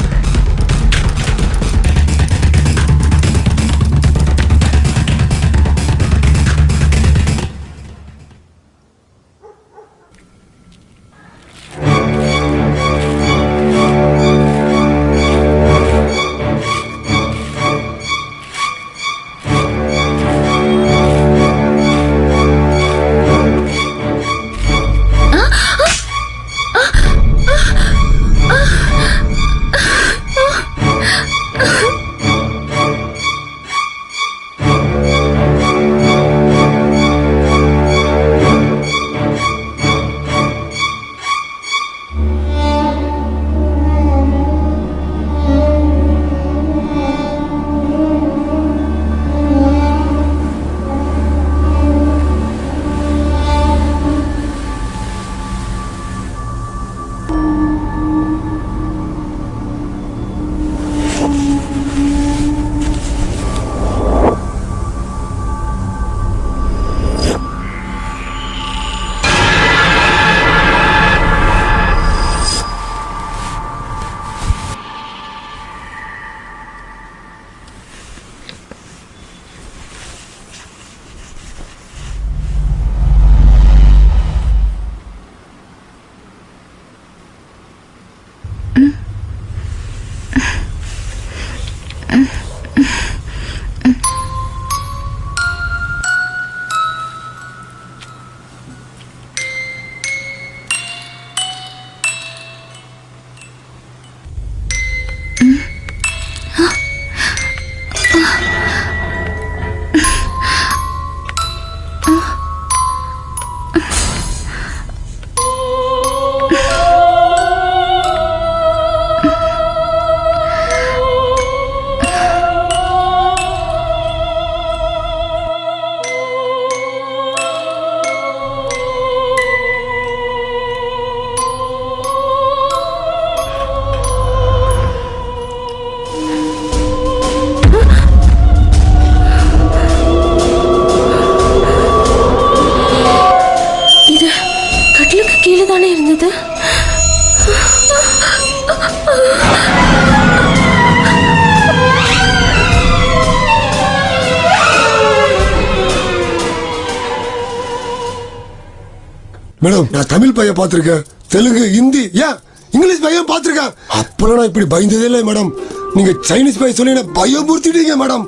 மேடம் நான் தமிழ் பையன் பார்த்துருக்கேன், தெலுங்கு ஹிந்தி ஏன் இங்கிலீஷ் பையன் பார்த்துருக்கேன். அப்பெல்லாம் நான் இப்படி பயந்ததே இல்லை மேடம். நீங்க சைனீஸ் பையன் சொல்லி என்ன பயமுறுத்திட்டீங்க மேடம்.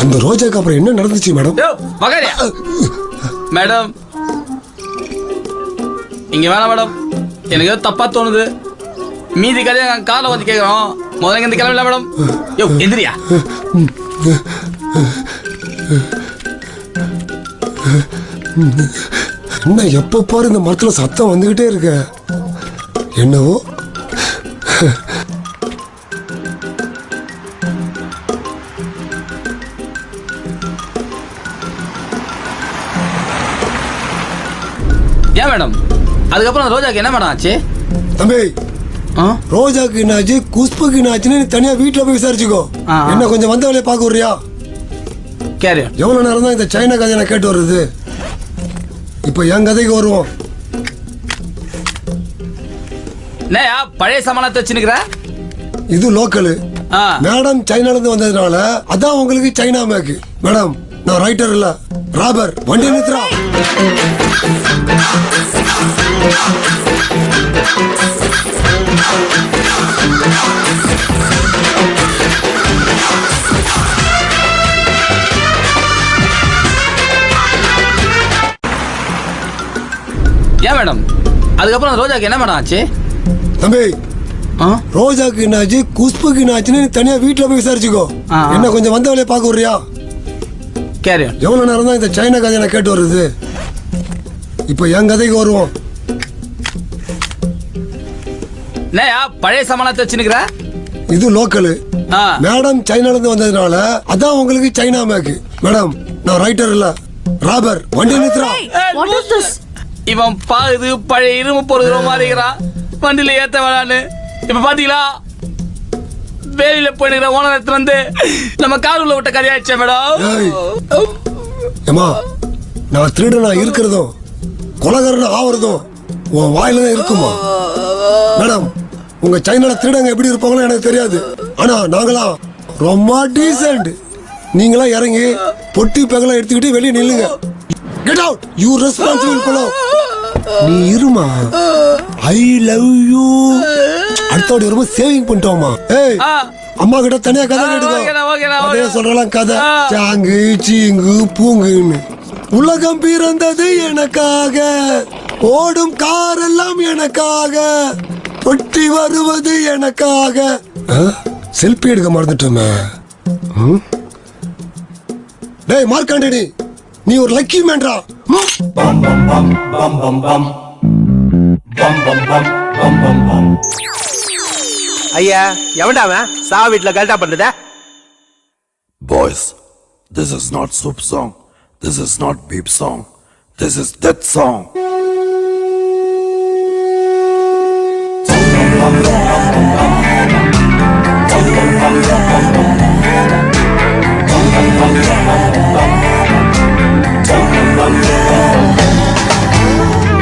அந்த ரோஜாக்கு அப்புறம் என்ன நடந்துச்சு மேடம்? மேடம் இங்க வேணாம் மேடம், எனக்கு ஏதோ தப்பா தோணுது. மீதி கதையை நாங்கள் காலை வந்து கேட்குறோம். முதல்ல இந்த கிளம்பல மேடம். யோ எந்திரியா. என்ன எப்ப பாரு இந்த மரத்துல சத்தம் வந்துகிட்டே இருக்க? என்னவோ ஏன் மேடம் அதுக்கப்புறம் ரோஜாக்கு என்ன மேடம் ஆச்சு? தம்பி ரோஜாக்கு என்னாச்சு, குஷ்புக்கு என்னாச்சுன்னு தனியா வீட்டுல போய் விசாரிச்சுக்கோ. என்ன கொஞ்சம் வந்த வேலையை பார்க்க விடுறியா? எவ்வளவு நேரம் தான் இந்த சைனா கதையை நான் கேட்டு வர்றது? இப்ப என் கதைக்கு வருவோம். பழைய சமாளத்தை வச்சுக்கிற இது லோக்கலு. மேடம் சைனால இருந்து வந்ததுனால அதான் உங்களுக்கு சைனா மேக்கு. மேடம் நான் ரைட்டர் இல்ல, ராபர். வண்டி நிறுத்துறா. ஏன் மேடம் அதுக்கப்புறம் ரோஜாக்கு என்ன மேடம் ஆச்சு? தம்பி ரோஜாக்கு என்னாச்சு, குஷ்புக்கு என்னாச்சுன்னு தனியா வீட்டுல போய் விசாரிச்சுக்கோ. என்ன கொஞ்சம் வந்த வேலையை பார்க்க விடுறியா? எவ்வளவு நேரம் தான் இந்த சைனா கதையை நான் கேட்டு வர்றது? இப்ப என் கதைக்கு வருவோம். பழைய சமாளத்தை வச்சுக்கிற இது லோக்கலு. மேடம் சைனால இருந்து வந்ததுனால அதான் உங்களுக்கு சைனா மேக்கு. மேடம் நான் ரைட்டர் இல்ல, ராபர். வண்டி நிறுத்துறா. இவன் பாது பழைய இரும்பு பொருள் மாறிக்கிறான். வண்டியில ஏத்த வேணான்னு இப்ப பாத்தீங்களா வேலையில போயிடுற ஓனர் வந்து நம்ம கார் உள்ள விட்ட கதையாச்சே மேடம். ஏமா நான் திருடனா இருக்கிறதும் கொலகாரனா ஆவறதும் உன் வாயில தான் இருக்குமா? மேடம் உங்க சைனால திருடங்க எப்படி இருப்பாங்களோ எனக்கு தெரியாது. ஆனா நாங்களாம் ரொம்ப டீசென்ட். நீங்களா இறங்கி பொட்டி பகலாம் எடுத்துக்கிட்டு வெளியே நில்லுங்க. Get out. You responsible fellow. நீ இருமா. I love you. அடுத்தோட ரொம்ப சேவிங் பண்ணிட்டோமா? ஏய் அம்மா கிட்ட தனியா கதை கேட்டுக்கோ. அதே சொல்றலாம் கதை. சாங்கு சீங்கு பூங்குன்னு. உலகம் பிறந்தது எனக்காக, ஓடும் கார் எல்லாம் எனக்காக, ஒட்டி வருவது எனக்காக. செல்ஃபி எடுக்க மறந்துட்டோமே. டேய் மார்க்காண்டேடி, நீ ஒரு லக்கி மேன்டா. ஐயா எவன்டா அவன் சா வீட்ல கல்டா பண்றத? Boys, this is not soup song. This is not beep song. This is death song.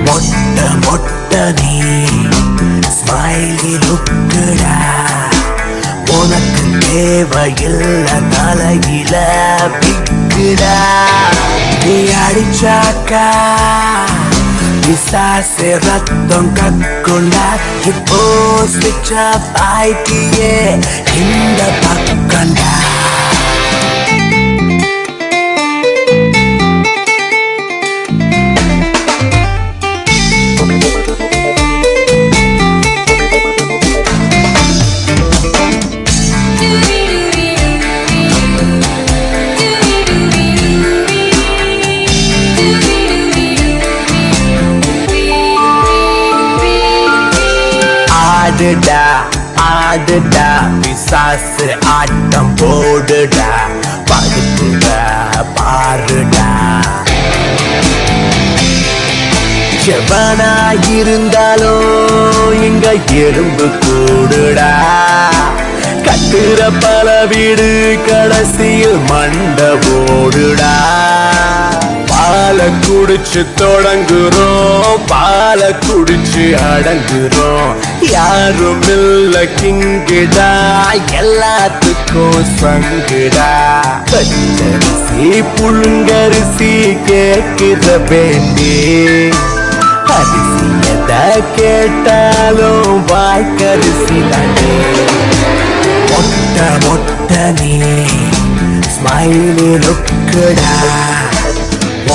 மொட்ட மொட்ட நீ ஸ்மைலி லுக்குடா, உனக்கு தேவையில்ல தலையில பிக்குடா. நீ அடிச்சாக்கா விசாசே ரத்தம் கக்குண்டா. இப்போ ஸ்விட்ச் ஆஃப் ஆயிட்டியே இந்த பக்கண்டா. ஆடுடா ஆடுடா பிசாசு ஆட்டம் போடுடா, படுத்துடா பாருடா. செவனா இருந்தாலும் இங்க எறும்பு கூடுடா. கட்டுற பல வீடு கடைசியில் மண்ட போடுடா. பால குடிச்சு தொடங்குறோம், பால குடிச்சு அடங்குறோம். யாரும் இல்ல கிங்கிடா, எல்லாத்துக்கும் சங்குடா. பச்சரிசி புழுங்கரிசி கேட்கிற வேண்டி அரிசி எதை கேட்டாலும் வாய்க்கரிசி தானே. மொட்டை மொட்டை நீ ஸ்மைலி லுக்குடா,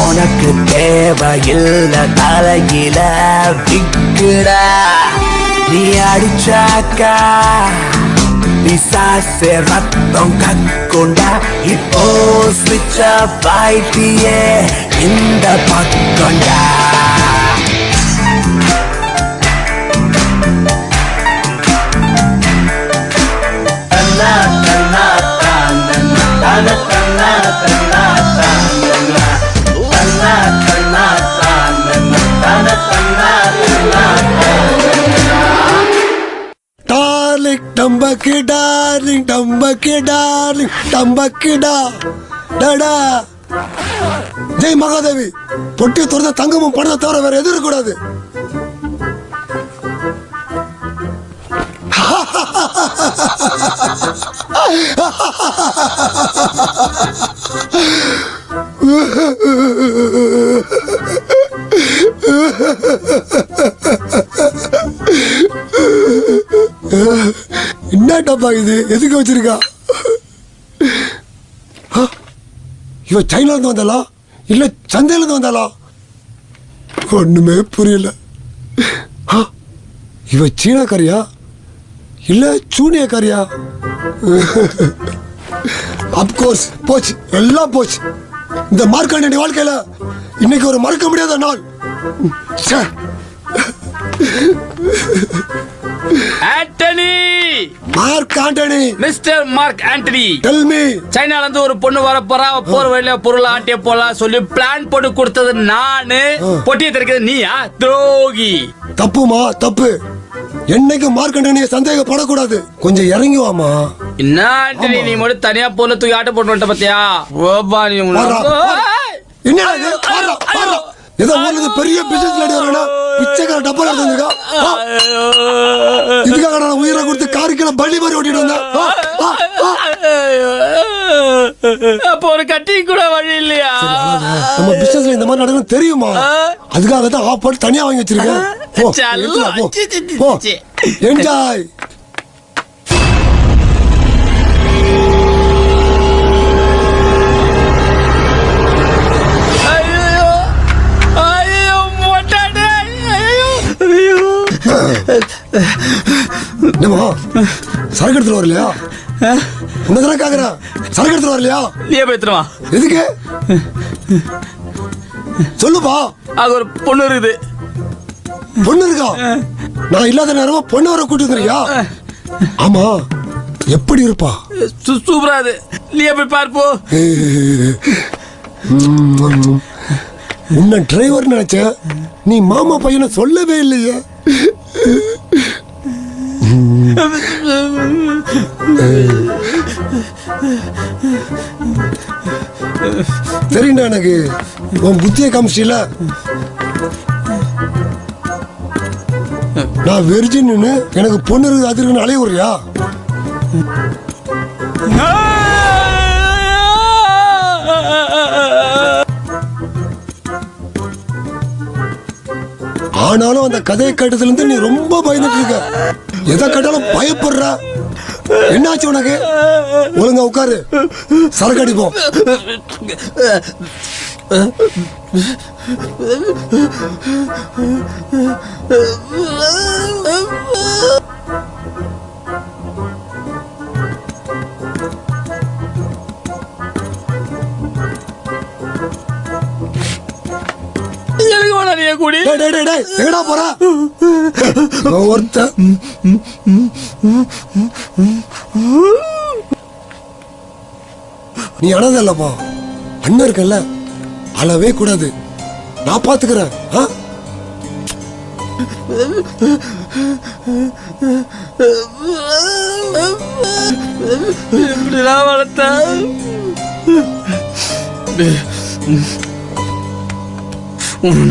உனக்கு தேவையில்லை தலையில விக்குடா. நீ அடிச்சாக்கா பிசாசு ரத்தம் கக்குண்டா. இப்போ ஸ்விட்ச் ஆஃப் ஆயிட்டியே இந்த பக்கம்டா. டார்லிங் டம்பக்கு டார்லிங் டம்பக்கு டார்லிங் டம்பக்குடா டாடா. ஜெய் மகாதேவி. பொட்டி துறந்த தங்கமும் பணத்தை தவிர வேற எதுவும் இருக்கக்கூடாது. என்ன டப்பா இது? எதுக்கு வச்சிருக்கா? இவ சைனால இருந்து வந்தாளா இல்ல சந்தையில இருந்து வந்தாளா? ஒண்ணுமே புரியல. இவ சீனாக்காரியா இல்ல சூனியக்காரியா? அப்கோர்ஸ் போச்சு, எல்லாம் போச்சு. இந்த மார்க்காண்டி வாழ்க்கையில இன்னைக்கு ஒரு மறக்க முடியாத நாள். Antony, Mark Antony, mister Mark Antony, tell me. சைனால இருந்து ஒரு பொண்ணு வர போறா, போற வழியில பொருள் ஆட்டிய போலாம் சொல்லி பிளான் போட்டு கொடுத்தது நானு. பொட்டியை திறக்கிறது நீயா? துரோகி. தப்புமா, தப்பு. என்னைக்கு மார்க் ஆண்டனியை சந்தேகப்படக்கூடாது. கொஞ்சம் இறங்கி வாமா. என்ன ஆண்டனி, நீ மட்டும் தனியா பொண்ணு தூக்கி ஆட்ட போட்டு வந்துட்ட பாத்தியா? என்ன ஏதோ ஊர்ல பெரிய பிசினஸ் லேடி வரா, பிச்சைக்கார டப்பால இருந்திருக்கா. இதுக்காக நான் உயிரை கொடுத்து காரிக்கல பள்ளி மாதிரி ஓட்டிட்டு வந்தேன். அப்போ ஒரு கட்டி கூட வழி இல்லையா? நம்ம பிசினஸ்ல இந்த மாதிரி நடக்கும் தெரியுமா? அதுக்காக தான் ஆஃப் போட்டு தனியா வாங்கி வச்சிருக்கேன். என்ஜாய். சரக்கு எடுத்துட்டு வரலையா? உன்னதான் கேக்குறேன். சரக்கு எடுத்துட்டு வரலையா? நீ பேத்துருவா. எதுக்கு சொல்லுப்பா. அது ஒரு பொண்ணு இருக்குது. பொண்ணு இருக்கா? நான் இல்லாத நேரமா பொண்ணு வர கூட்டி வந்துருக்கியா? ஆமா, எப்படி இருப்பா? சூப்பரா அது. நீ போய் பார்ப்போ. உன்ன டிரைவர் நினைச்ச, நீ மாமா பையனை சொல்லவே இல்லையே. சரிண்டா, எனக்கு உன் புத்திய காமிச்சில. நான் வெர்ஜின், எனக்கு பொண்ணு இருக்குது அது இருக்குன்னு அலைய விடுறியா? ஆனாலும் அந்த கதையை கேட்டதுல இருந்து நீ ரொம்ப பயந்துட்டு இருக்க. எதை கேட்டாலும் பயப்படுற. என்னாச்சு உனக்கு? ஒழுங்கா உட்காரு, சரக்கு அடிப்போம். எங்கடா போற? ஒருத்த நீ அனது இல்லப்பா, அண்ணன் இருக்கல, அளவே கூடாது. நான் பாத்துக்கிறேன். இப்படிலாம் வளர்த்தா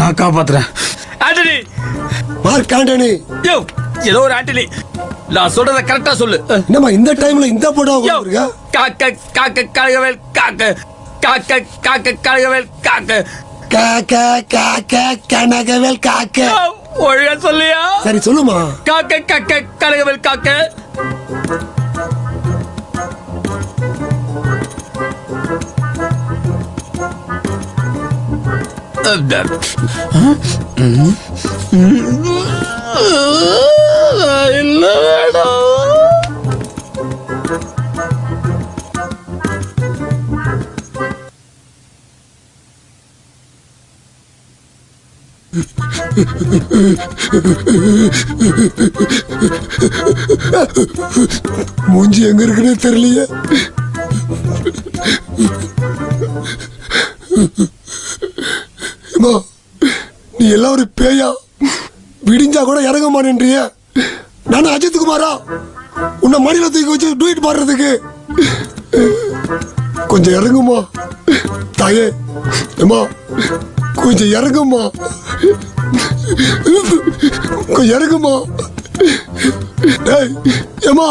நான் காப்பாத்துறேன். Antony, Mark Antony. யோ, ஏதோ ஒரு ஆண்டனி. நான் சொல்றத கரெக்டா சொல்லு. என்னம்மா இந்த டைம்ல இந்த போட்டோ போடுறீங்க? காக்க காக்க கழகவேல் காக்க காக்க காக்க கழகவேல் காக்க கனகவேல் காக்க. ஒழுங்கா சொல்லியா? சரி சொல்லுமா. காக்க காக்க கனகவேல் காக்க. இல்ல வேணும். மூஞ்சி எங்க இருக்குன்னு தெரியலையே. நீ எல்லாம் ஒரு பேயா? விடிஞ்சா கூட இறங்க மாட்டேன்றிய. நானும் அஜித் குமாரா உன்னை மடியில தூக்கி வச்சு டூயிட் பாடுறதுக்கு? கொஞ்சம் இறங்குமா தாயே. ஏமா கொஞ்சம் இறங்குமா, கொஞ்சம் இறங்குமா. ஏமா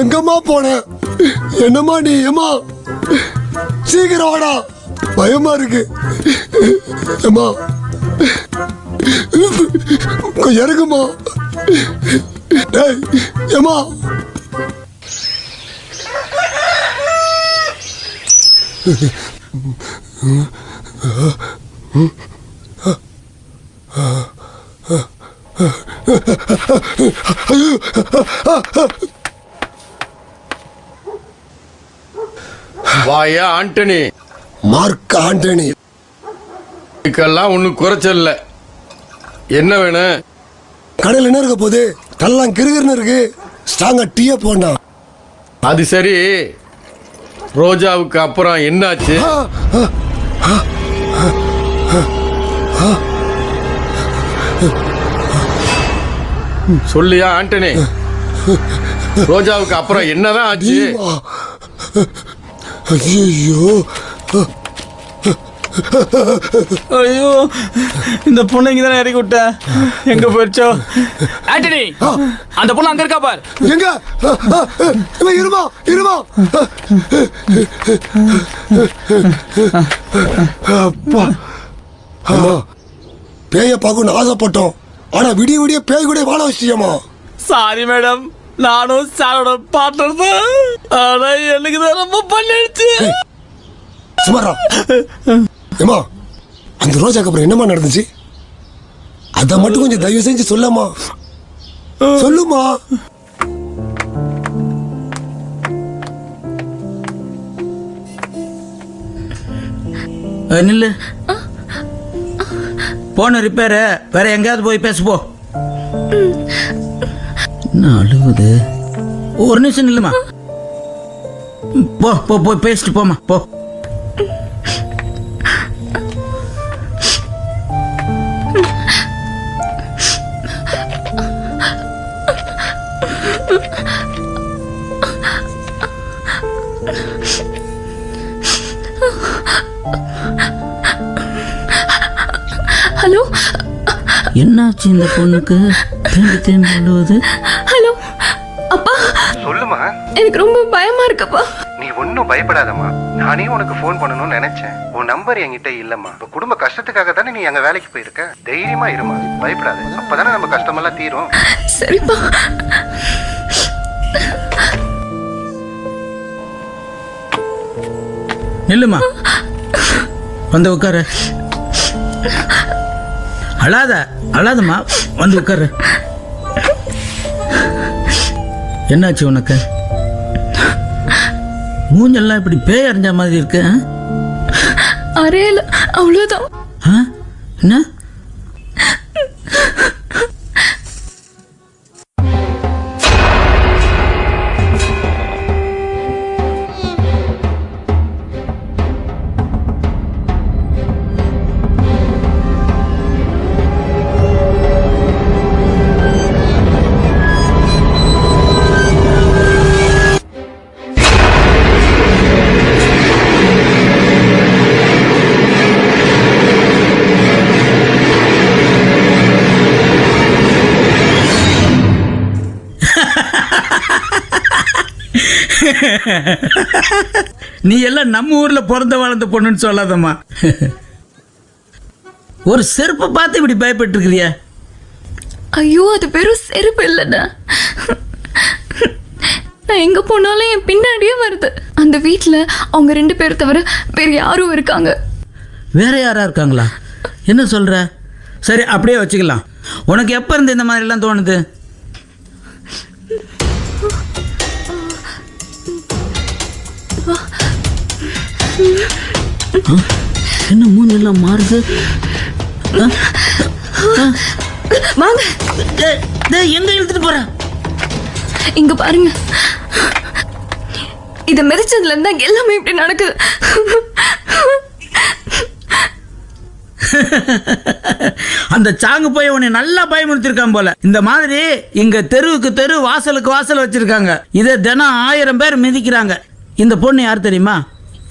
எங்கம்மா போன? என்னம்மா நீ? ஏமா சீக்கிரம் வாடா, பயமா இருக்கு. ஏமா கொஞ்சம் இறங்குமா. ஏமா வாயா ஆண்டனி. மார்க் ஆண்டனி. இதுக்கெல்லாம் ஒன்னும் குறைச்சல்ல. என்ன வேணும்? கடையில் என்ன இருக்க போகுது? தல்லாம் கிருகிருன்னு இருக்கு. ஸ்ட்ராங்கா டீயா போனா. அது சரி, ரோஜாவுக்கு அப்புறம் என்னாச்சு? சொல்லியா ஆண்டனி, ரோஜாவுக்கு அப்புறம் என்னதான் ஆச்சு? ஐயோ ஐயோ, இந்த பொண்ணு இங்கதானே இறக்கி விட்ட. எங்க போயிடுச்சோ? ஆண்டனி, அந்த பொண்ணு அங்க இருக்கா பார். எங்க? இருமா இருமா. பேய பார்க்கணும்னு ஆசைப்பட்டோம். ஆனா விடிய விடிய பேய் கூட வாழ வச்சியமா. சாரி மேடம், நானும் சாரோட பார்ட்னர் தான். ஆனா எனக்கு தான் ரொம்ப பண்ணிடுச்சு. சுமாரா. ஏமா அந்த ரோஜாக்கு அப்புறம் என்னமா நடந்துச்சு? அத மட்டும் கொஞ்சம் தயவு செஞ்சு சொல்லமா. சொல்லுமா. நில்லு. போன ரிப்பேர் வேற எங்கேயாவது போய் பேச போ. என்ன அழுகுது? ஒரு நிமிஷம் நில்லுமா. போ போ போய் பேசிட்டு போமா போ. ஹலோ, என்னாச்சு இந்த பொண்ணுக்கு? தேம்பி தேம்பி அழுவுது. ஹலோ அப்பா. சொல்லுமா. எனக்கு ரொம்ப பயமா இருக்குப்பா. நீ ஒன்னும் பயப்படாதம்மா. நானே உனக்கு போன் பண்ணணும்னு நினைச்சேன். உன் நம்பர் என்கிட்ட இல்லம்மா. இப்ப குடும்ப கஷ்டத்துக்காக தானே நீ அங்க வேலைக்கு போயிருக்க. தைரியமா இருமா, பயப்படாத. அப்பதானே நம்ம கஷ்டமெல்லாம் தீரும். சரிப்பா. நில்லுமா, வந்து உட்காரு. அழாத அழாதம்மா, வந்து உட்காரு. என்னாச்சு உனக்கு? மூஞ்செல்லாம் இப்படி பேய் அறிஞ்ச மாதிரி இருக்கு. அறையில அவ்வளவுதான். என்ன? நீ எல்லாம் நம்ம ஊர்ல பிறந்த வளர்ந்த பொண்ணுன்னு சொல்லாதம்மா. ஒரு செருப்பை பார்த்து இப்படி பயப்பட்டு இருக்கிறியா? ஐயோ, அது வெறும் செருப்பு இல்லைண்ணா. நான் எங்க போனாலும் என் பின்னாடியே வருது. அந்த வீட்டில் அவங்க 2 பேர் தவிர வேற யாரும் இருக்காங்க. வேற யாரா இருக்காங்களா? என்ன சொல்ற? சரி, அப்படியே வச்சுக்கலாம். உனக்கு எப்ப இருந்து இந்த மாதிரி எல்லாம் தோணுது? என்ன மூணு எல்லாம் மாறுது? வாங்க. எங்க இழுத்துட்டு போற? இங்க பாருங்க. இத மிதிச்சதுல இருந்தா எல்லாமே இப்படி நடக்குது. அந்த சாங்கு போய் உன்னை நல்லா பயமுறுத்திருக்கான் போல. இந்த மாதிரி இங்க தெருவுக்கு தெரு, வாசலுக்கு வாசல் வச்சிருக்காங்க. இதை தினம் 1000 பேர் மிதிக்கிறாங்க. இந்த பொண்ணு யார் தெரியுமா?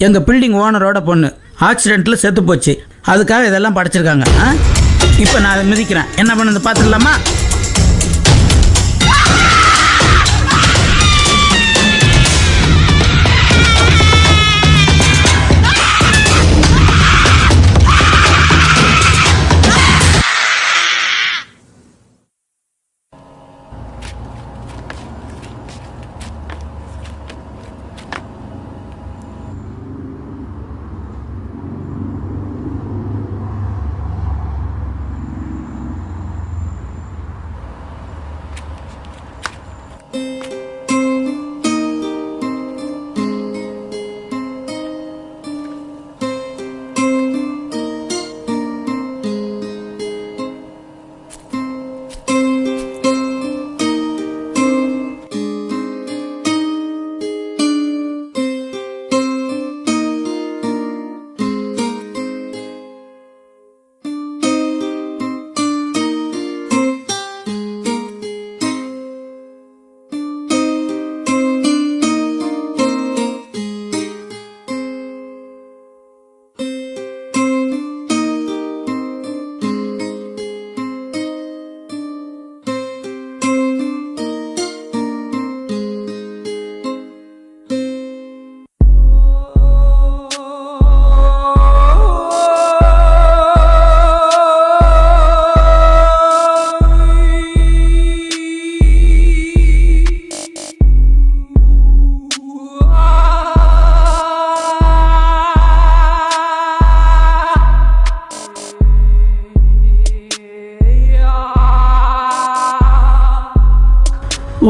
எங்க பில்டிங் ஓனரோட பொண்ணு. ஆக்சிடென்ட்ல செத்து போச்சு. அதுக்காக இதெல்லாம் படைச்சிருக்காங்க. இப்ப நான் அதை மிதிக்கிறேன். என்ன பண்ணது பார்த்துக்கலாமா?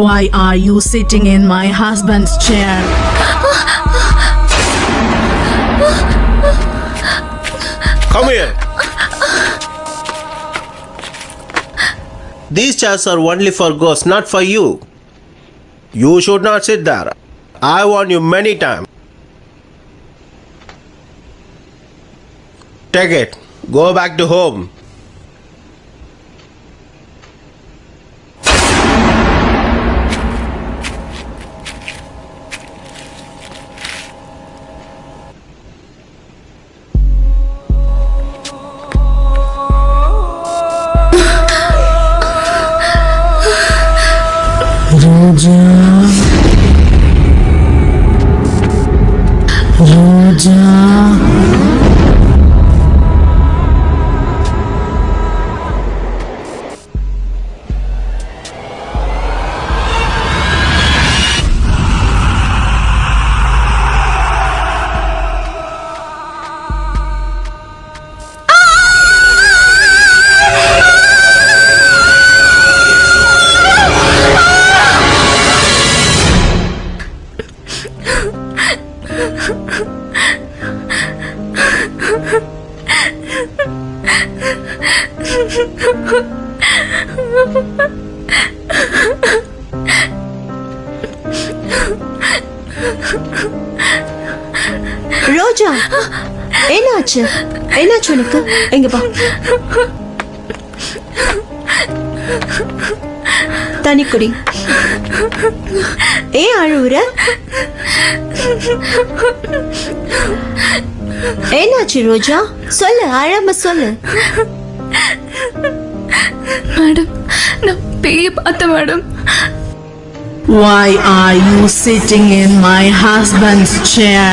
Why are you sitting in my husband's chair? Come here. These chairs are only for ghosts, not for you. You should not sit there. I warned you many times. Take it. Go back to home. ரோஜா, என்னாச்சு? என்னாச்சு உனக்கு? எங்க பா. தனி குடி. ஏன் அழுவுற? என்னாச்சு ரோஜா? சொல்லு, அழாம சொல்லு. மேடம், நான் பேய பார்த்தேன் madam. Why are you sitting in my husband's chair?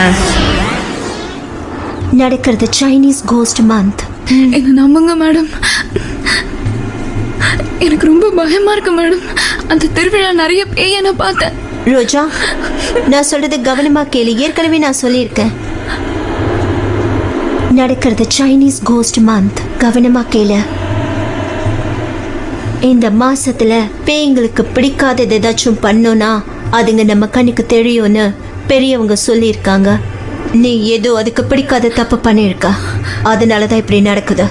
நடக்கிறது சைனீஸ் கோஸ்ட் மந்த். என்ன நம்புங்க மேடம். எனக்கு ரொம்ப பயமா இருக்கு மேடம். அந்த திருவிழா நிறைய பேய நான் பார்த்தேன். ரோஜா, நான் சொல்றது கவனமா கேளு. ஏற்கனவே நான் சொல்லியிருக்கேன். நடக்கிறது சைனீஸ் கோஸ்ட் மந்த். கவனமா கேளு. இந்த மாசத்துல பேய்களுக்கு பிடிக்காதது ஏதாச்சும் பண்ணோம்னா அதுங்க நம்ம கண்ணுக்கு தெரியும்னு பெரியவங்க சொல்லியிருக்காங்க. நீ ஏதோ அதுக்கு பிடிக்காத தப்பு பண்ணியிருக்க, அதனாலதான் இப்படி நடக்குது.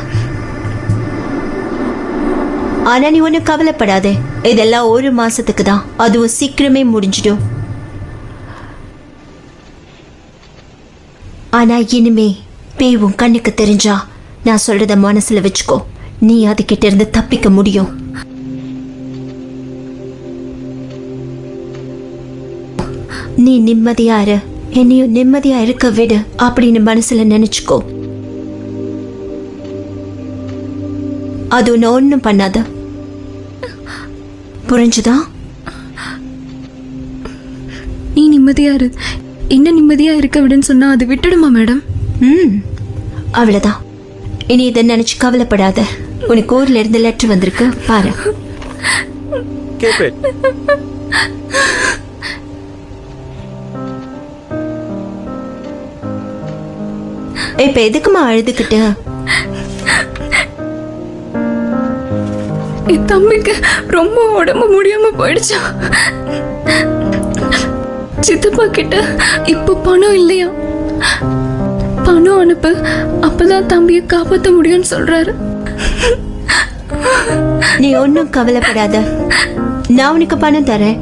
ஆனா நீ ஒன்னும் கவலைப்படாதே, இதெல்லாம் 1 மாசத்துக்கு தான். அதுவும் சீக்கிரமே முடிஞ்சிடும். ஆனா இனிமே பேய் உன் கண்ணுக்கு தெரிஞ்சா நான் சொல்றத மனசுல வச்சுக்கோ. நீ அதுகிட்ட இருந்து தப்பிக்க முடியும். நீ நிம்மதியா இரு, என்னையும் நிம்மதியா இருக்க விடு அப்படின்னு மனசுல நினைச்சுக்கோ. அது ஒன்னு ஒன்னும் பண்ணாத, புரிஞ்சுதா? நீ நிம்மதியா இரு, என்ன நிம்மதியா இருக்க விடுன்னு சொன்னா அது விட்டுடுமா மேடம்? அவ்வளவுதான். இனி இதை நினைச்சு கவலைப்படாத. உனக்கு ஊர்ல இருந்து லெட்டர் வந்திருக்கு பாரு. இப்ப எதுக்குமா அழுதுகிட்டு? என் தம்பிக்கு ரொம்ப உடம்பு முடியாம போயிடுச்சா. சித்தப்பா கிட்ட இப்ப பணம் இல்லையா, பணம் அனுப்பு, அப்பதான் தம்பியை காப்பாற்ற முடியும்னு சொல்றாரு. நீ ஒன்னும் கவலைப்படாத, நான் உனக்கு பணம் தரேன்.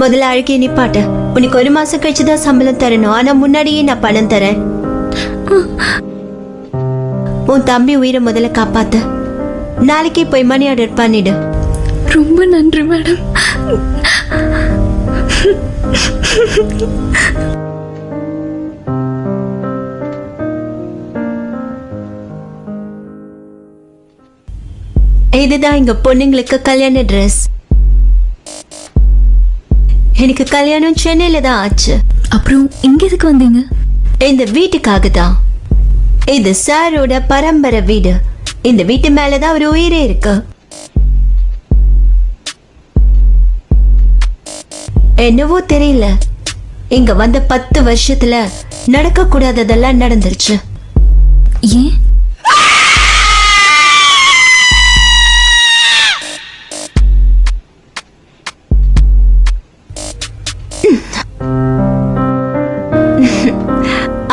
முதல்ல அழுகிய நிப்பாட்ட. உனக்கு 1 மாசம் கழிச்சுதான் சம்பளம் தரணும், ஆனா முன்னாடியே நான் பணம் தரேன். உன் தம்பி உயிரை முதல்ல காப்பாத்த. நாளைக்கே போய் மணி ஆர்டர் பண்ணிடு. ரொம்ப நன்றி மேடம். இதுதான் எங்க பொண்ணுங்களுக்கு கல்யாண ட்ரெஸ். எனக்கு கல்யாணம் சென்னையில தான் ஆச்சு. அப்புறம் இங்க எதுக்கு வந்தீங்க? இந்த வீட்டுக்காக தான். இது சாரோட பரம்பரை வீடு. இந்த வீட்டு மேலதான் ஒரு உயிரே இருக்கு. என்னவோ தெரியல, இங்க வந்த 10 வருஷத்துல நடக்க கூடாததெல்லாம் நடந்துருச்சு. ஏன்?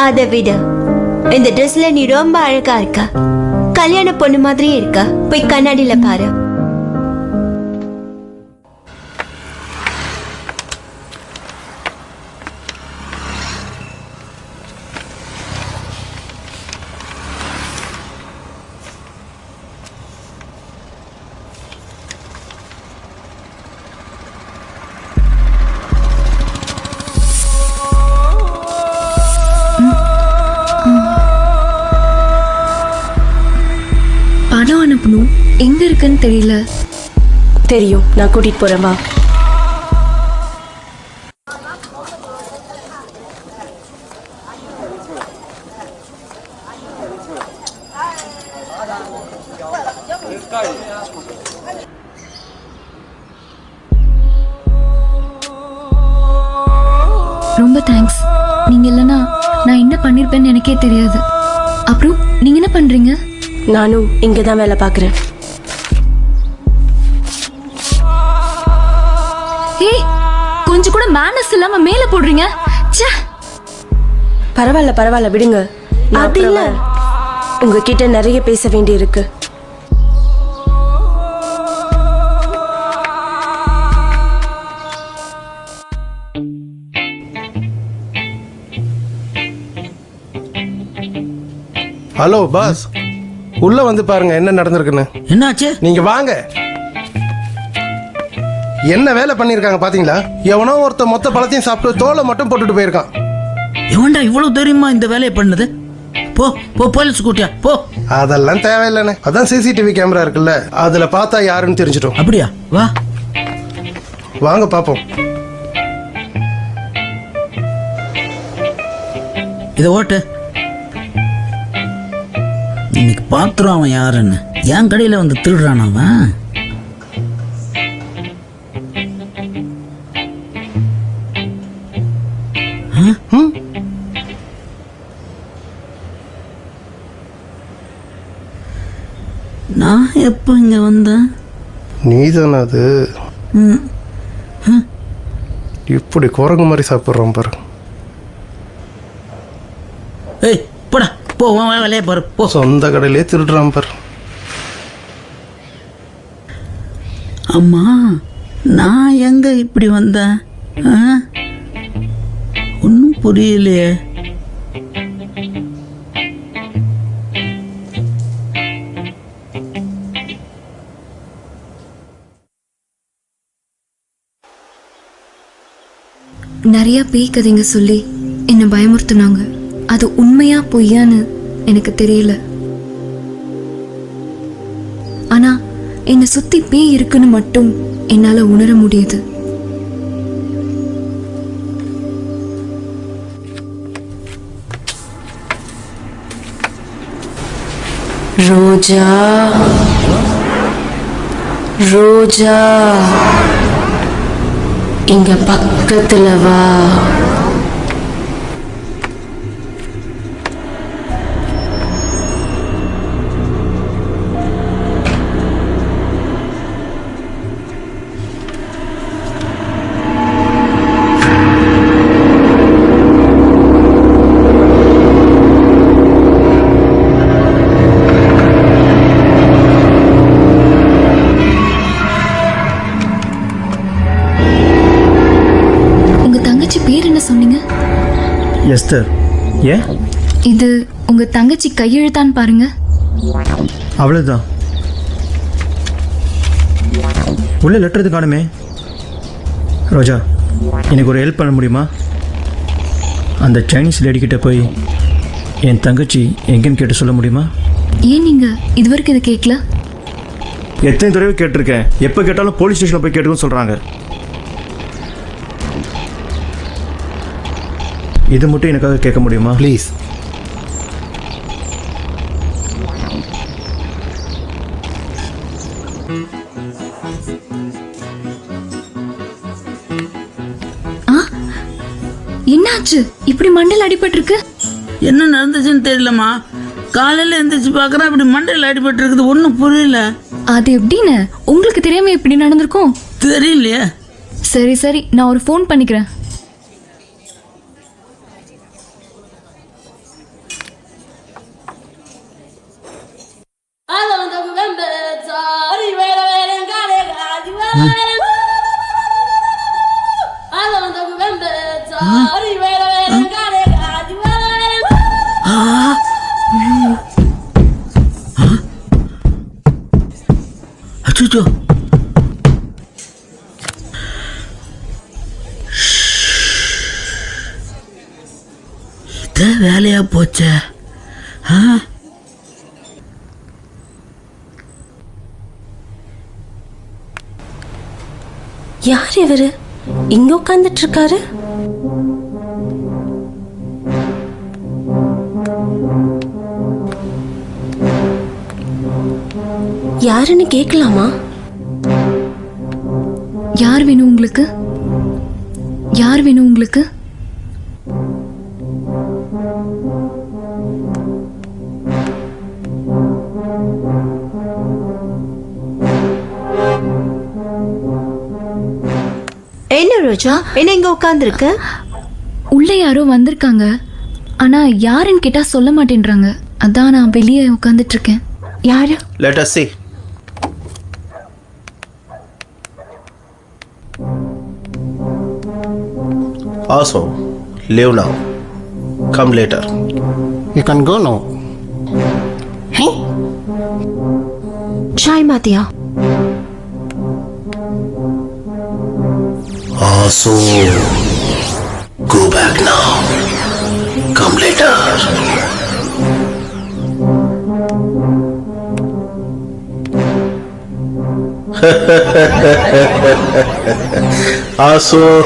அதை விட இந்த ட்ரெஸ்ல நீ ரொம்ப அழகா இருக்க. கல்யாண பொண்ணு மாதிரியே இருக்க. போய் கண்ணாடியில பாரு. பணம் அனுப்பணும், எங்க இருக்குன்னு தெரியல. தெரியும், நான் கூட்டிட்டு போறேன் வா. ரொம்ப தேங்க்ஸ். நீங்க இல்லைன்னா நான் என்ன பண்ணிருப்பேன்னு எனக்கே தெரியாது. அப்புறம் நீங்க என்ன பண்றீங்க? நானும் இங்கதான் வேலை பார்க்குறேன். ஏய், கொஞ்சம் கூட மேனஸ் இல்லாம மேல போடுறீங்க. பரவாயில்ல பரவாயில்ல விடுங்க. அது இல்ல, உங்ககிட்ட நிறைய பேச வேண்டி இருக்கு. ஹலோ பாஸ், உள்ள வந்து பாருங்க என்ன நடந்திருக்குன்னு. என்னாச்சு? நீங்க வாங்க. என்ன வேலை பண்ணிருக்காங்க பாத்தீங்களா? எவனோ ஒருத்த மொத்த பழத்தையும் சாப்பிட்டு தோலை மட்டும் போட்டுட்டு போயிருக்கான். எவன்டா இவ்வளவு தெரியுமா இந்த வேலையை பண்ணது? போ போ, போலீஸ் கூட்டியா போ. அதெல்லாம் தேவையில்லைண்ணே, அதான் சிசிடிவி கேமரா இருக்குல்ல, அதுல பார்த்தா யாருன்னு தெரிஞ்சிட்டோம். அப்படியா? வா வாங்க பாப்போம். இதை ஓட்டு. இன்னைக்கு பார்த்துருவான் அவன் யாருன்னு. என் கடையில் வந்து திருடுறான் அவன். நான் எப்போ இங்கே வந்தேன்? நீதானே அது? இப்படி குரங்கு மாதிரி சாப்பிட்றோம் பாரு. ஏய் போடா போ, வேலையை பாரு போ. சொந்த கடையிலே திருடுறான் பாரு. அம்மா நான் எங்க இப்படி வந்தேன்? ஒன்றும் புரியலையே. நிறைய பேய் கதைங்க சொல்லி என்னை பயமுறுத்துனாங்க. அது உண்மையா பொய்யான்னு எனக்கு தெரியல. ஆனா என்னை சுத்தி பேய் இருக்குன்னு மட்டும் என்னால உணர முடியுது. ரோஜா ரோஜா இங்க பக்கத்துல வா. பேர் என்ன சொன்னீங்க? எஸ்தர். ஏன்? இது உங்க தங்கச்சி கையெழுத்தான்னு பாருங்க. அவ்வளவுதான். உள்ள லெட்டர் எது காணுமே. ரோஜா எனக்கு ஒரு ஹெல்ப் பண்ண முடியுமா? அந்த சைனீஸ் லேடி கிட்ட போய் என் தங்கச்சி எங்கேன்னு கேட்டு சொல்ல முடியுமா? ஏன் நீங்க இதுவரைக்கும் இதை கேட்கல? எத்தனை தடவை கேட்டிருக்கேன். எப்போ கேட்டாலும் போலீஸ் ஸ்டேஷனில் போய் கேட்டுன்னு சொல்கிறாங்க. இது மட்டும் எனக்காக கேட்க முடியுமா ப்ளீஸ்? என்னாச்சு? இப்படி மண்டையில் அடிபட்டிருக்கு? என்ன நடந்துச்சுன்னு தெரியலம்மா. காலையில எந்திரிச்சு பார்க்குறேன் இப்படி மண்டையில் அடிபட்டு இருக்குது. ஒன்றும் புரியல. அது எப்படின்னு உங்களுக்கு தெரியாம எப்படி நடந்திருக்கும்? தெரியலையே. சரி சரி, நான் ஒரு ஃபோன் பண்ணிக்கிறேன். அச்சோ, இத வேலையா போச்சே. யார் இவரு இங்க உட்கார்ந்துட்டு இருக்காரு? யாருன்னு கேட்கலாமா? யார் வேணும் உங்களுக்கு? யார் வேணும் உங்களுக்கு? என்ன ரோஜா, என்ன இங்க உட்கார்ந்துருக்க? உள்ள யாரோ வந்திருக்காங்க. ஆனா யாருன்னு கேட்டா சொல்ல மாட்டேன்றாங்க. அதான் நான் வெளியே உட்கார்ந்துட்டு இருக்கேன். யாரு? Let us see. Awesome. Leave now. Come later. You can go now. Hey. Chai Matya. Awesome. Go back now. Come later. Awesome.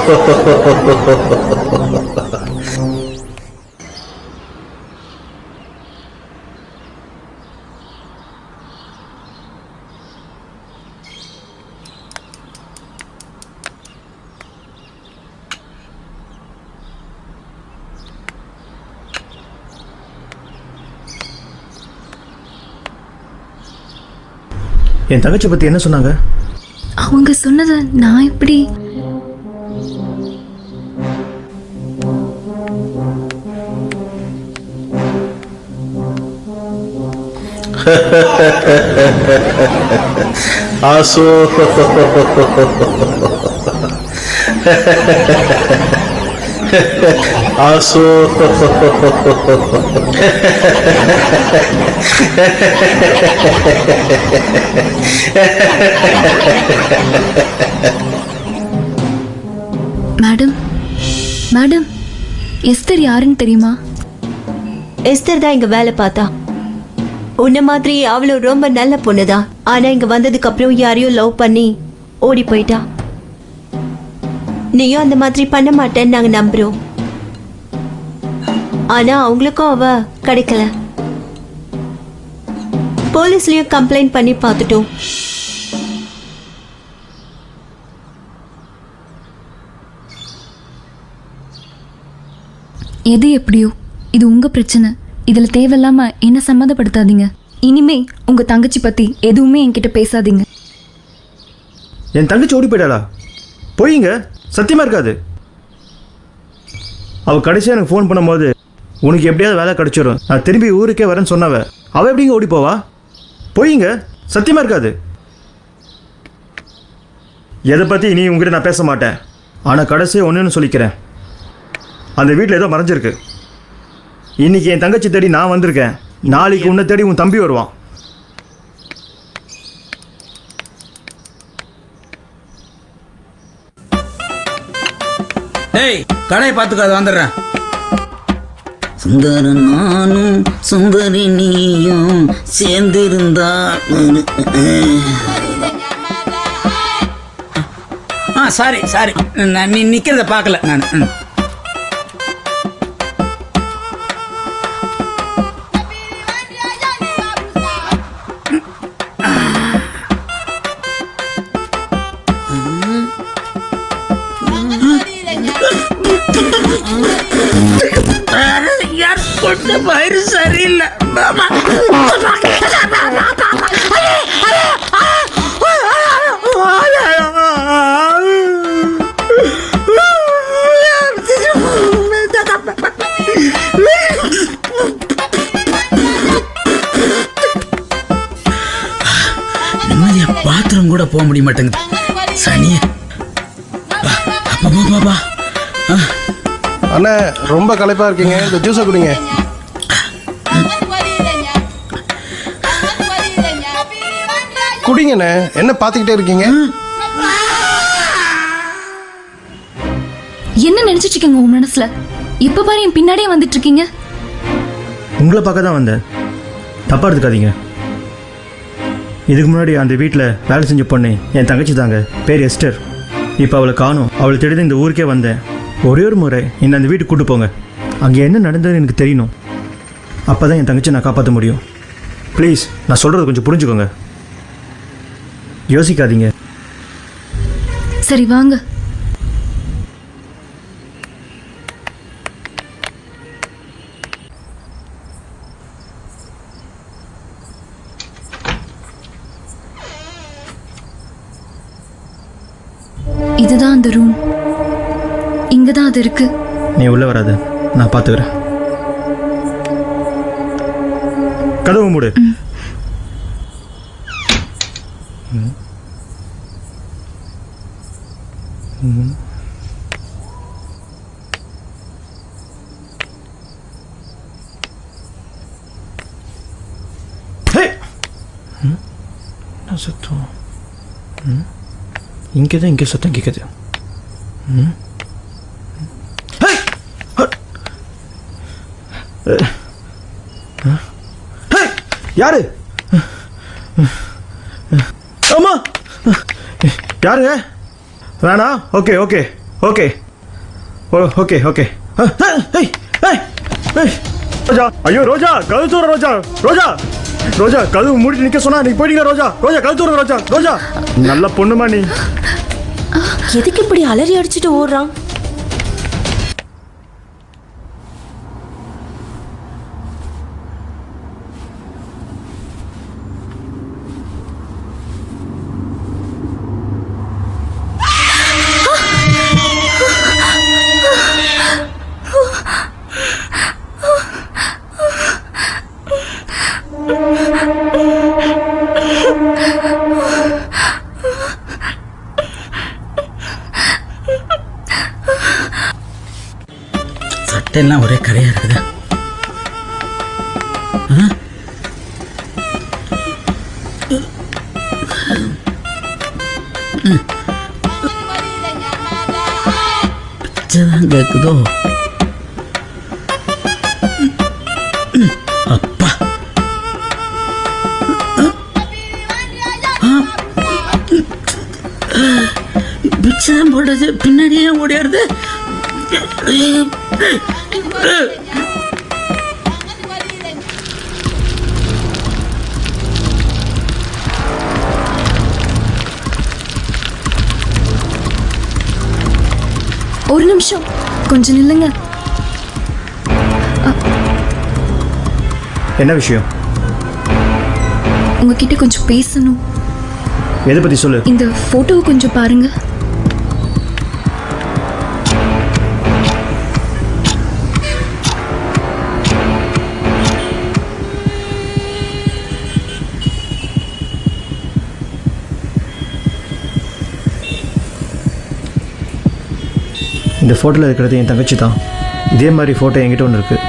என் தங்கச்சி பற்றி என்ன சொன்னாங்க? அவங்க சொன்னதை நான் எப்படி आसो आसो மேடம் மேடம் எஸ்தர் யாருன்னு தெரியுமா? எஸ்தர் தான் இங்க வேலை பார்த்தா. உன்ன மாதிரி அவளும் ரொம்ப நல்ல பொண்ணுதான். ஆனா இங்க வந்ததுக்கு அப்புறம் யாரையும் லவ் பண்ணி ஓடி போயிட்டா. நீயும் அந்த மாதிரி பண்ண மாட்டேன்னு நாங்க நம்புறோம். ஆனா அவங்களுக்கும் அவ கிடைக்கல. போலீஸ்லயும் கம்ப்ளைண்ட் பண்ணி பார்த்துட்டோம். எது எப்படியோ இது உங்க பிரச்சனை. இதுல தேவையில்லாம என்ன சம்மந்தப்படுத்தாதீங்க. இனிமே உங்க தங்கச்சி பத்தி எதுவுமே என்கிட்ட பேசாதீங்க. என் தங்கச்சி ஓடி போயிட்டாளா? போயிங்க, சத்தியமா இருக்காது. அவள் கடைசியாக எனக்கு ஃபோன் பண்ணும்போது உனக்கு எப்படியாவது வேலை கிடைச்சிடும், நான் திரும்பி ஊருக்கே வரேன்னு சொன்னவ. அவள் எப்படிங்க ஓடி போவா? போயிங்க, சத்தியமா இருக்காது. எதை பற்றி இனி உங்ககிட்ட நான் பேச மாட்டேன். ஆனால் கடைசியாக ஒன்றுன்னு சொல்லிக்கிறேன், அந்த வீட்டில் ஏதோ மறைஞ்சிருக்கு. இன்னைக்கு என் தங்கச்சி தேடி நான் வந்திருக்கேன், நாளைக்கு உன்னை தேடி உன் தம்பி வருவான். ஏய், கடையை பார்த்துக்காத, வந்துடுறேன். சுந்தர நானும் சுந்தரி நீயும் சேர்ந்திருந்தா. சாரி சாரி, நீ நிக்கிறத பார்க்கல நான். யார் கொண்ட பயிர் சரியில்லை. நிம்மதியா பாத்ரூம் கூட போக முடிய மாட்டேங்குது. சனிய அப்பா அண்ணா, ரொம்ப களைப்பா இருக்கீங்க, இந்த ஜூஸை குடிங்க. குடிங்கண்ணே, என்ன பார்த்துக்கிட்டே இருக்கீங்க? என்ன நினைச்சிட்டு இருக்கீங்க உங்க மனசுல? இப்ப பாரு என் பின்னாடியே வந்துட்டு இருக்கீங்க. உங்களை பார்க்க தான் வந்தேன், தப்பா எடுத்துக்காதீங்க. இதுக்கு முன்னாடி அந்த வீட்டில் வேலை செஞ்ச பொண்ணு என் தங்கச்சி தாங்க, பேர் எஸ்டர். இப்போ அவளை காணும், அவளை தேடி இந்த ஊருக்கே வந்தேன். ஒரே ஒரு முறை என்னை அந்த வீட்டுக்கு கூட்டு போங்க, அங்கே என்ன நடந்ததுன்னு எனக்கு தெரியணும். அப்போ தான் என் தங்கச்சி நான் காப்பாற்ற முடியும். ப்ளீஸ், நான் சொல்கிறது கொஞ்சம் புரிஞ்சுக்கோங்க, யோசிக்காதீங்க. சரி வாங்க. இதுதான் அந்த ரூம், இங்கதான் அது இருக்கு. நீ உள்ள வராத, நான் பார்த்துக்கிறேன். கதவு மூடு. சத்தம் இங்கே தான், இங்கே சத்தம் கேட்குது. யாரு? ஆமா, யாருங்க? வேணா. Okay okay okay okay okay. Roja, ஐயோ ரோஜா, கதவு தூர. ரோஜா ரோஜா ரோஜா, கதவு மூடி நிக்க சொன்னா நீ போயிட்டீங்க. ரோஜா ரோஜா, கதவு தூர. ரோஜா ரோஜா, நல்ல பொண்ணுமா நீ. எதுக்கு இப்படி அலறி அடிச்சுட்டு ஓடுறான்? சட்டையெல்லாம் ஒரே கரையா இருக்குதா? பிச்சைதான் கேக்குதோ? அப்பா பிச்சைதான் போடுறது, பின்னாடியே ஓடியாருது. ஒரு நிமிஷம், கொஞ்சம் நில்லுங்க. என்ன விஷயம்? உங்ககிட்ட கொஞ்சம் பேசணும். எதை பத்தி சொல்லு. இந்த போட்டோவை கொஞ்சம் பாருங்க. இந்த ஃபோட்டோவில் இருக்கிறது என் தங்கச்சி தான். இதே மாதிரி ஃபோட்டோ என்கிட்ட ஒன்று இருக்குது.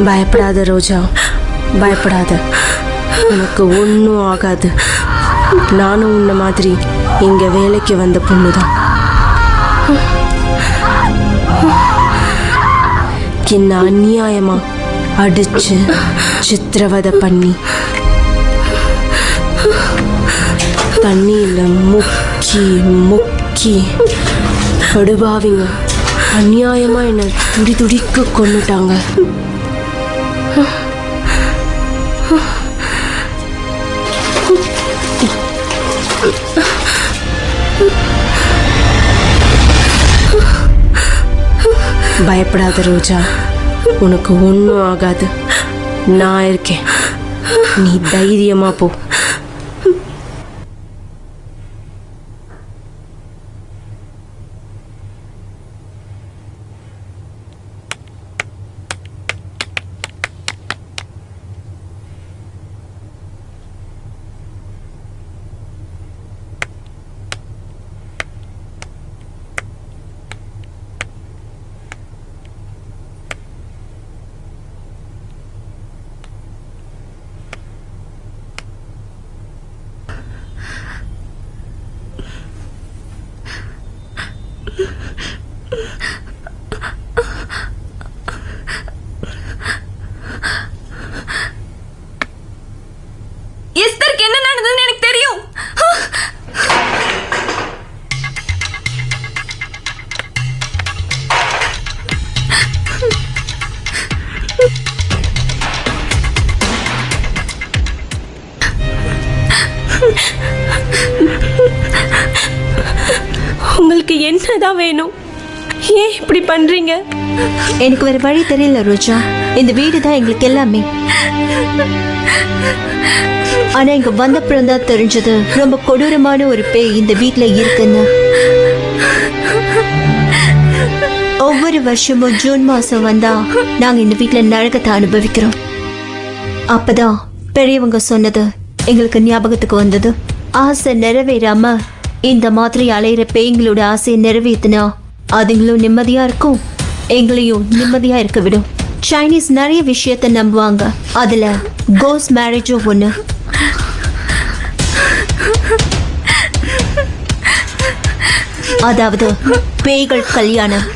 பயப்படாத ரோஜா, பயப்படாத. உனக்கு ஒன்றும் ஆகாது. நானும் உன்ன மாதிரி இங்கே வேலைக்கு வந்த பொண்ணு தான். என்ன அநியாயமா அடிச்சு சித்திரவதை பண்ணி தண்ணியில் முக்கி முக்கி படுபாவிங்க அநியாயமா என்னை துடி துடிக்க கொன்னுட்டாங்க. பயப்படாத ரோஜா, உனக்கு ஒன்றும் ஆகாது. நான் இருக்கேன். நீ தைரியமா போ. எஸ்தருக்கு என்ன நடந்ததுன்னு எனக்கு தெரியும். உங்களுக்கு என்னதான் வேணும்? ஏன் இப்படி பண்றீங்க? எனக்கு வேற வழி தெரியல ரோஜா. இந்த வீடு தான் எங்களுக்கு எல்லாமே. ஆனா இங்க வந்தப்புறம் தான் தெரிஞ்சது ரொம்ப கொடூரமான ஒரு பேய் இந்த வீட்டுல இருக்குன்னு. ஒவ்வொரு வருஷமும் ஜூன் மாசம் வந்தா நாங்க இந்த வீட்டுல நரகத்தை அனுபவிக்கிறோம். அப்பதான் பெரியவங்க சொன்னது எங்களுக்கு ஞாபகத்துக்கு வந்தது. ஆசை நிறைவேறாம இந்த மாதிரி அலையிற பேய்களோட ஆசையை நிறைவேற்றினா அதுங்களும் நிம்மதியா இருக்கும், எங்களையும் நிம்மதியா இருக்க விடும். சைனீஸ் நிறைய விஷயத்தை நம்புவாங்க. அதுல கோஸ்ட் மேரேஜும் ஒண்ணு. அதாவது பேய்கள் கல்யாணம்.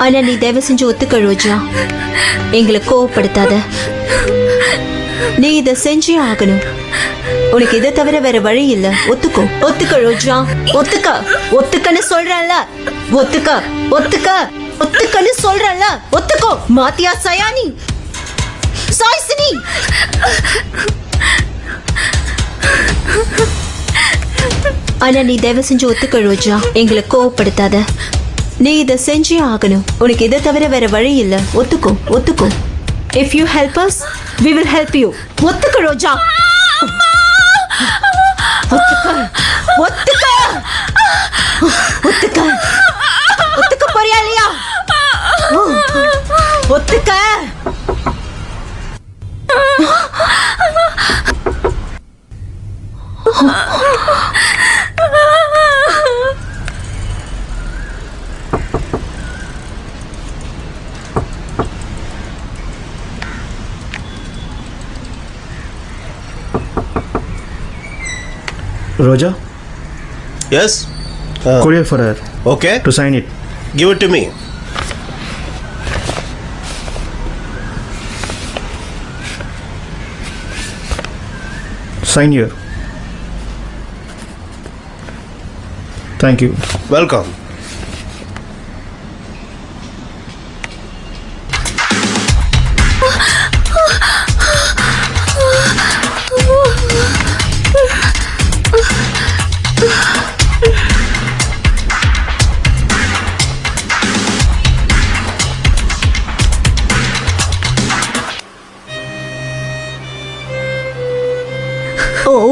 ஆனா நீ தயவு செஞ்சு ஒத்துக்க ரோஜா. எங்களை கோவப்படுத்தாத. நீ இதை செஞ்சே ஆகணும். உனக்கு இதை தவிர வேற வழி இல்ல. ஒத்துக்கோ. ஒத்துக்க ரோஜா. ஒத்துக்க. ஒத்துக்கன்னு சொல்றல. ஒத்துக்க. ஒத்துக்க. ஒத்துக்கன்னு சொல்றல. ஒத்துக்கோ. மாத்தியா சயானி சாய்சினி. ஆனா நீ தயவு செஞ்சு ஒத்துக்க ரோஜா. எங்களை கோவப்படுத்தாத. நீ இதை செஞ்சே ஆகணும். உனக்கு இதை தவிர வேற வழி இல்ல. ஒத்துக்கோ. ஒத்துக்கோ. If you help us, we will help you. ஒத்துக்க ரோஜா. ஒத்துக்க. ஒத்துக்க. ஒத்துக்க. ஒத்துக்க போறியா இல்லையா? ஒத்துக்க. Roja? Yes? Courier for her. Okay. To sign it. Give it to me. Sign here. Thank you. Welcome.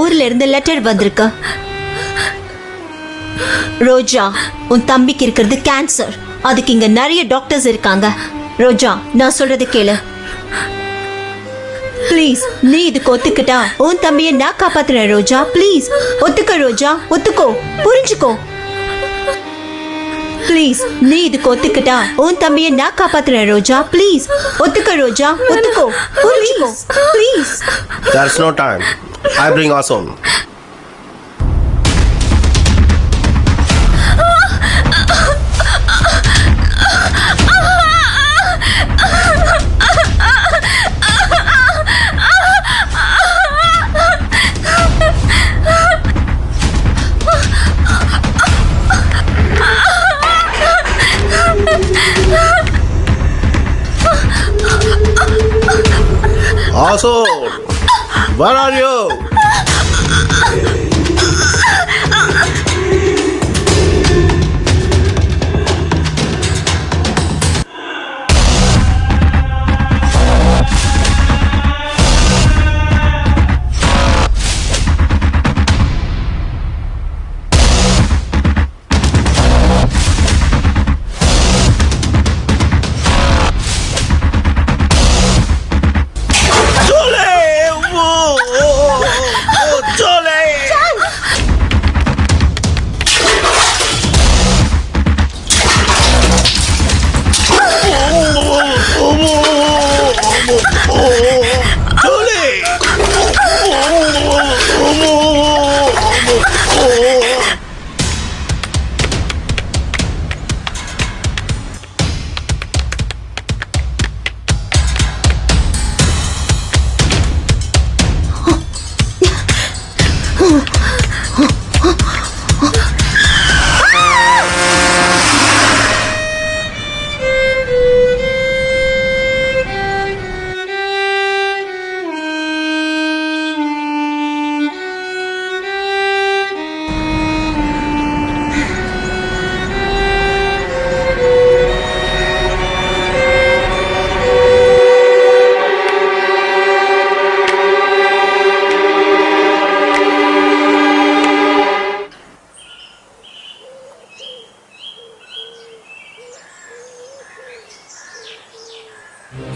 ஊர்ல இருந்து லெட்டர் வந்திருக்கு. ரோஜா, உன் தம்பிக்கு இருக்கிறது கேன்சர். அதுக்கு இங்க நிறைய டாக்டர்ஸ் இருக்காங்க. ரோஜா, நான் சொல்றது கேளு. ப்ளீஸ், நீ இதுக்கு ஒத்துக்கிட்டா உன் தம்பியை நான் காப்பாத்துறேன் ரோஜா. ப்ளீஸ் ஒத்துக்க ரோஜா. ஒத்துக்கோ. புரிஞ்சுக்கோ. ப்ளீஸ், நீ இதுக்கு ஒத்துக்கிட்டா உன் தம்பியை நான் காப்பாத்துறேன் ரோஜா. ப்ளீஸ் ஒத்துக்க ரோஜா. ஒத்துக்கோ. புரிஞ்சுக்கோ. Please. There's no time. I bring Asom. Asom! Where are you?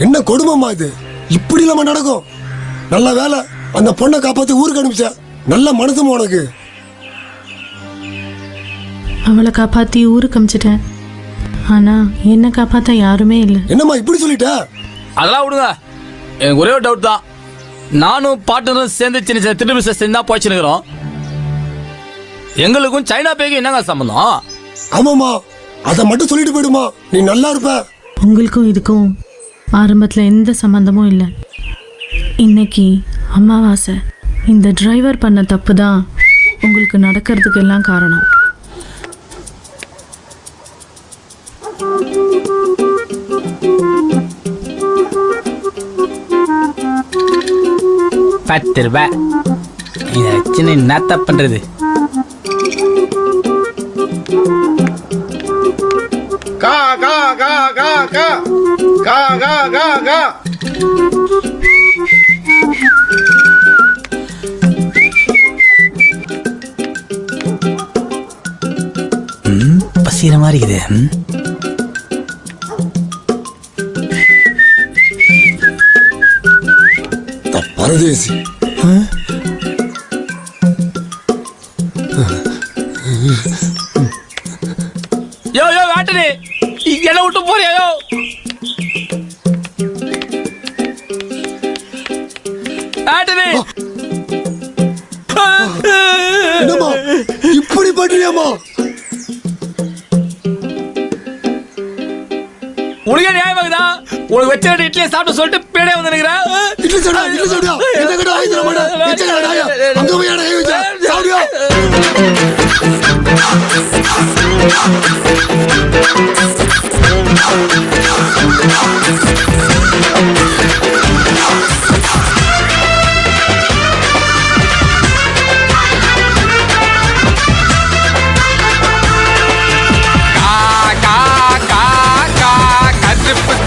என்ன கொடுமைமா இது? இப்படி இல்லாம நடக்கும்? நல்ல வேலை அந்த பொண்ணை காப்பாத்தி ஊருக்கு அனுப்பிச்ச. நல்ல மனசுமா உனக்கு. அவளை காப்பாத்தி ஊருக்கு அமிச்சிட்டேன். ஆனா என்ன காப்பாத்த யாருமே இல்லை. என்னம்மா இப்படி சொல்லிட்ட? அதெல்லாம் விடுங்க. எனக்கு ஒரே ஒரு டவுட் தான். நானும் பார்ட்னரும் சேர்ந்து சின்ன சின்ன திட்டு பிசினஸ் தான் போச்சுருக்கிறோம். எங்களுக்கும் சைனா பேக்கு என்னங்க சம்பந்தம்? ஆமாமா, அதை மட்டும் சொல்லிட்டு போயிடுமா, நீ நல்லா இருப்ப. உங்களுக்கும் இதுக்கும் ஆரம்பத்துல எந்த சம்பந்தமும் இல்லை. இன்னைக்கு அமாவாசை. இந்த டிரைவர் பண்ண தப்பு தான் உங்களுக்கு நடக்கிறதுக்கு எல்லாம் காரணம். ₹10 இதை வச்சு என்ன தப்பு பண்றது? கா கா கா கா கா கா கா கா கா பசிக்கிற மாதிரி இருக்குது. பரதேசி. யோ யோ ஆண்டனி, என்ன விட்டு போறியா? யோ ஆண்டனி, என்னம்மா இப்படி பண்றியாமா? உனக்கு நியாயமாகுதா? உனக்கு வச்ச இட்லியை சாப்பிட்டு சொல்லிட்டு பேடே வந்து நினைக்கிறேன். இட்லி சாப்பிடா, இட்லி சாப்பிடா. என்ன கடை வாங்கி தர மாட்டேன். இட்லி கடை நாயா. அங்க போய் அட ஏய் சாப்பிடுயா.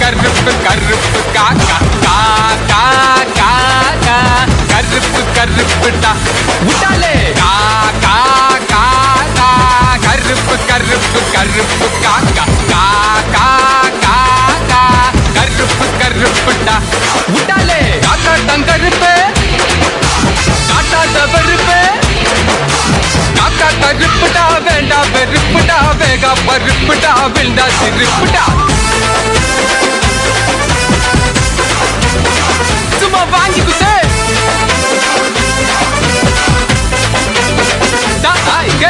கருப்பு கருப்பு காக்கா காக்கா காக்கா கருப்பு கருப்புடா உடாலே காக்கா காக்கா கருப்பு கருப்பு கருப்பு காக்கா காக்கா காக்கா கருப்பு கருப்புடா உடாலே காக்கா தங்கருப்பு காட்டா தவருப்பு காக்கா கருப்புடா வேண்டா வெறுப்புடா வேகா பருப்புடா விண்டா சிரிப்புடா சும்மா வாங்கி குசே Da, ai, que,